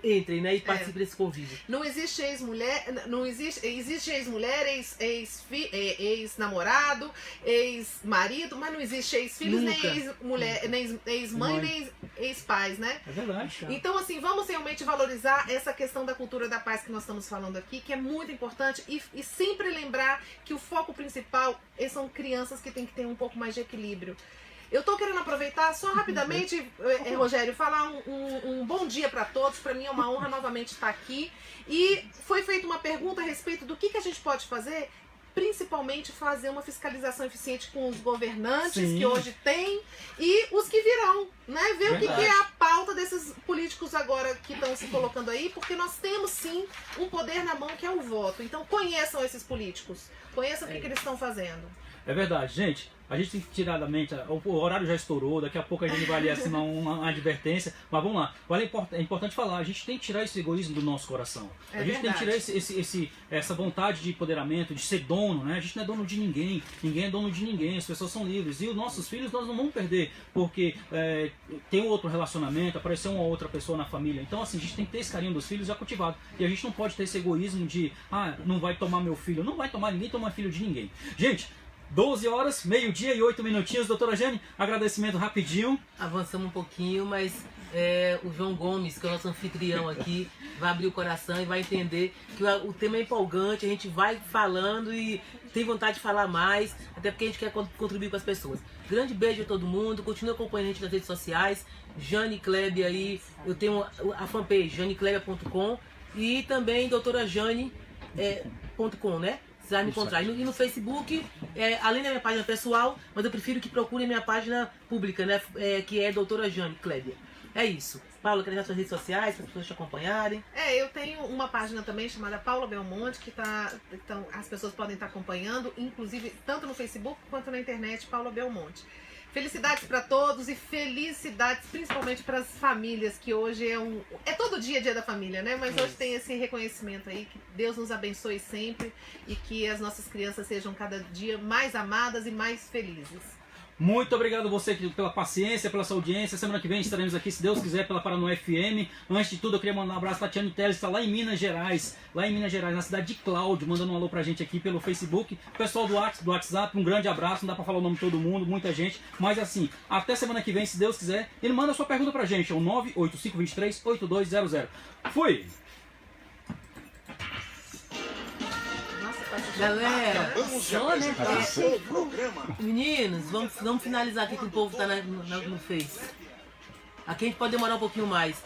entrem, né, e participem desse convívio. Não existe ex-mulher, existe ex-mulher, ex-namorado, ex-marido, mas não existe ex-filhos, nem ex-mulher, nem ex-mãe, nem ex-pais, né? É verdade, cara. Então, assim, vamos realmente valorizar essa questão da cultura da paz que nós estamos falando aqui, que é muito importante, e sempre lembrar que o foco principal são crianças que têm que ter um pouco mais de equilíbrio. Eu tô querendo aproveitar só rapidamente, Rogério, falar um bom dia para todos. Para mim é uma honra novamente estar aqui. E foi feita uma pergunta a respeito do que a gente pode fazer, principalmente fazer uma fiscalização eficiente com os governantes que hoje tem e os que virão, né? Ver o que é a pauta desses políticos agora que estão se colocando aí, porque nós temos sim um poder na mão que é o voto. Então conheçam esses políticos, conheçam o que eles estão fazendo. É verdade, gente. A gente tem que tirar da mente, o horário já estourou, daqui a pouco a gente vai ali assinar uma advertência, mas vamos lá. É importante falar, a gente tem que tirar esse egoísmo do nosso coração. A gente tem que tirar essa vontade de empoderamento, de ser dono, né? A gente não é dono de ninguém, ninguém é dono de ninguém, as pessoas são livres. E os nossos filhos nós não vamos perder, porque tem um outro relacionamento, apareceu uma outra pessoa na família. Então assim, a gente tem que ter esse carinho dos filhos já cultivado. E a gente não pode ter esse egoísmo de, não vai tomar meu filho. Não vai tomar, ninguém toma filho de ninguém. Gente, 12 horas, meio-dia e 8 minutinhos, doutora Jane, agradecimento rapidinho. Avançamos um pouquinho, mas o João Gomes, que é o nosso anfitrião aqui, vai abrir o coração e vai entender que o tema é empolgante, a gente vai falando e tem vontade de falar mais, até porque a gente quer contribuir com as pessoas. Grande beijo a todo mundo, continue acompanhando a gente nas redes sociais, Jane Klebe aí, eu tenho a fanpage, janeklebia.com e também doutorajane.com, né? Você vai me encontrar. E no Facebook, além da minha página pessoal, mas eu prefiro que procure a minha página pública, né? Que é doutora Jane Klebia. É isso. Paula, quer deixar suas redes sociais para as pessoas te acompanharem? Eu tenho uma página também chamada Paula Belmonte, que então, as pessoas podem estar acompanhando, inclusive tanto no Facebook quanto na internet, Paula Belmonte. Felicidades para todos e felicidades principalmente para as famílias, que hoje é todo dia da família, né? Mas hoje tem esse reconhecimento aí, que Deus nos abençoe sempre e que as nossas crianças sejam cada dia mais amadas e mais felizes. Muito obrigado a você pela paciência, pela sua audiência. Semana que vem estaremos aqui, se Deus quiser, pela Paranoia FM. Antes de tudo, eu queria mandar um abraço para a Tatiane Teles, está lá em Minas Gerais, na cidade de Cláudio, mandando um alô pra gente aqui pelo Facebook. Pessoal do WhatsApp, um grande abraço. Não dá para falar o nome de todo mundo, muita gente. Mas assim, até semana que vem, se Deus quiser. Ele manda a sua pergunta pra gente, é o 985238200. Fui! Galera, Vamos só, né? o programa. Meninos, vamos finalizar aqui que o povo tá no Face. Aqui a gente pode demorar um pouquinho mais.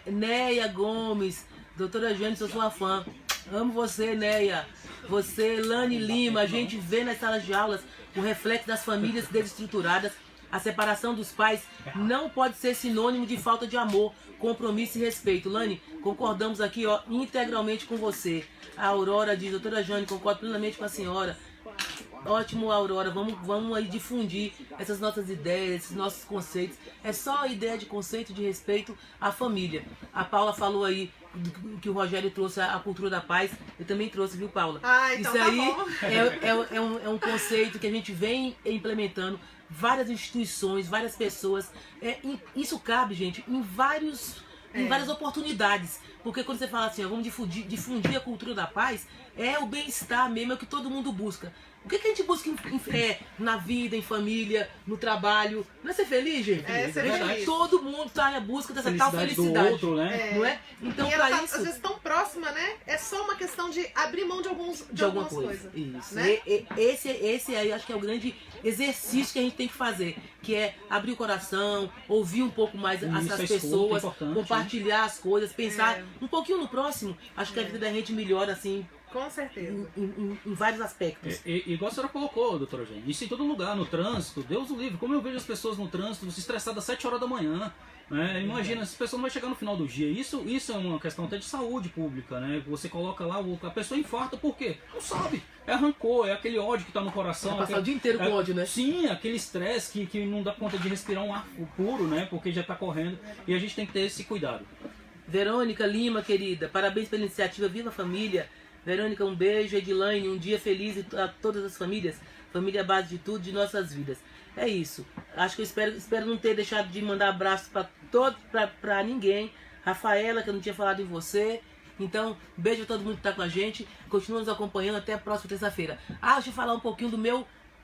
Neia Gomes, doutora Jane, sou sua fã. Amo você, Neia. Você, Lani Lima, a gente vê nas salas de aulas o reflexo das famílias desestruturadas. A separação dos pais não pode ser sinônimo de falta de amor, compromisso e respeito. Lani, concordamos aqui integralmente com você. A Aurora diz, doutora Jane, concordo plenamente com a senhora. Ótimo, Aurora, vamos aí difundir essas nossas ideias, esses nossos conceitos. É só a ideia de conceito de respeito à família. A Paula falou aí que o Rogério trouxe a cultura da paz. Eu também trouxe, viu, Paula? Então isso tá aí bom. é um conceito que a gente vem implementando. Várias instituições, várias pessoas. Isso cabe, gente, em várias oportunidades. Porque quando você fala assim, vamos difundir a cultura da paz, é o bem-estar mesmo, é o que todo mundo busca. O que a gente busca na vida, em família, no trabalho? Não é ser feliz, gente? Ser feliz. Todo mundo está à busca dessa tal felicidade. Do outro, né? Não é? Então, e para ela isso... às vezes tão próxima, né? É só uma questão de abrir mão de algumas coisas. Isso. Né? Esse aí acho que é o grande exercício que a gente tem que fazer, que é abrir o coração, ouvir um pouco mais essas pessoas, compartilhar as coisas, pensar um pouquinho no próximo. Acho que a vida da gente melhora assim. Com certeza. Em vários aspectos. Igual a senhora colocou, doutora Jane, isso em todo lugar, no trânsito, Deus o livre. Como eu vejo as pessoas no trânsito se estressadas às 7 horas da manhã. Né? Imagina, essa pessoa não vai chegar no final do dia. Isso é uma questão até de saúde pública, né? Você coloca lá, a pessoa infarta, por quê? Não sabe. É rancor, é aquele ódio que está no coração. Passar o dia inteiro com ódio, né? Sim, aquele estresse que não dá conta de respirar um ar puro, né? Porque já está correndo. E a gente tem que ter esse cuidado. Verônica Lima, querida, parabéns pela iniciativa Viva a Família. Verônica, um beijo. Edilane, um dia feliz a todas as famílias. Família é a base de tudo, de nossas vidas. É isso. Acho que eu espero não ter deixado de mandar abraços para ninguém. Rafaela, que eu não tinha falado em você. Então, beijo a todo mundo que está com a gente. Continua nos acompanhando até a próxima terça-feira. Deixa eu falar um pouquinho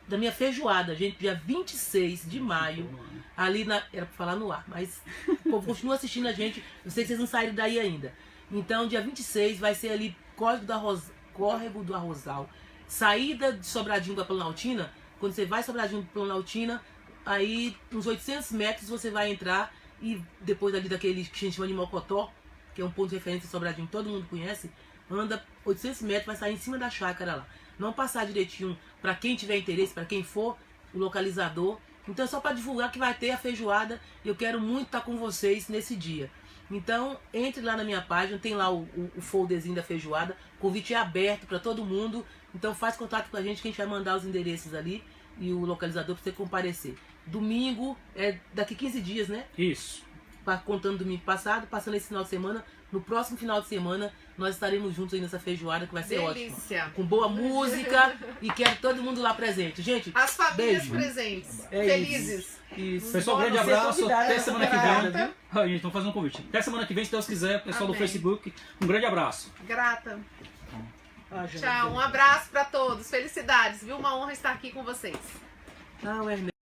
da minha feijoada, gente. Dia 26 de maio. Ali era para falar no ar, mas o povo continua assistindo a gente. Eu sei que vocês não saíram daí ainda. Então, dia 26 vai ser ali Córrego do Arrozal. Saída de Sobradinho para Planaltina. Quando você vai Sobradinho para Planaltina, aí uns 800 metros você vai entrar e depois ali daquele que a gente chama de Mocotó, que é um ponto de referência em Sobradinho, todo mundo conhece, anda 800 metros, vai sair em cima da chácara lá. Não passar direitinho para quem tiver interesse, para quem for, o localizador. Então é só para divulgar que vai ter a feijoada e eu quero muito estar com vocês nesse dia. Então, entre lá na minha página, tem lá o folderzinho da feijoada. O convite é aberto para todo mundo. Então, faz contato com a gente que a gente vai mandar os endereços ali e o localizador para você comparecer. Domingo, é daqui 15 dias, né? Isso. Contando domingo passado, passando esse final de semana. No próximo final de semana, nós estaremos juntos aí nessa feijoada, que vai ser Delícia. ótimo. Com boa música e quero todo mundo lá presente. Gente, As famílias beijo. presentes, É felizes. Isso. Pessoal, grande Você é abraço. convidada, Até né? semana que Grata. vem. Ah, gente, vamos fazer um convite. Até semana que vem, se Deus quiser. Pessoal do Amém. Facebook, um grande abraço. Grata. Ah, gente. Tchau, um abraço para todos. Felicidades, viu? Uma honra estar aqui com vocês. Ah, o Ernesto.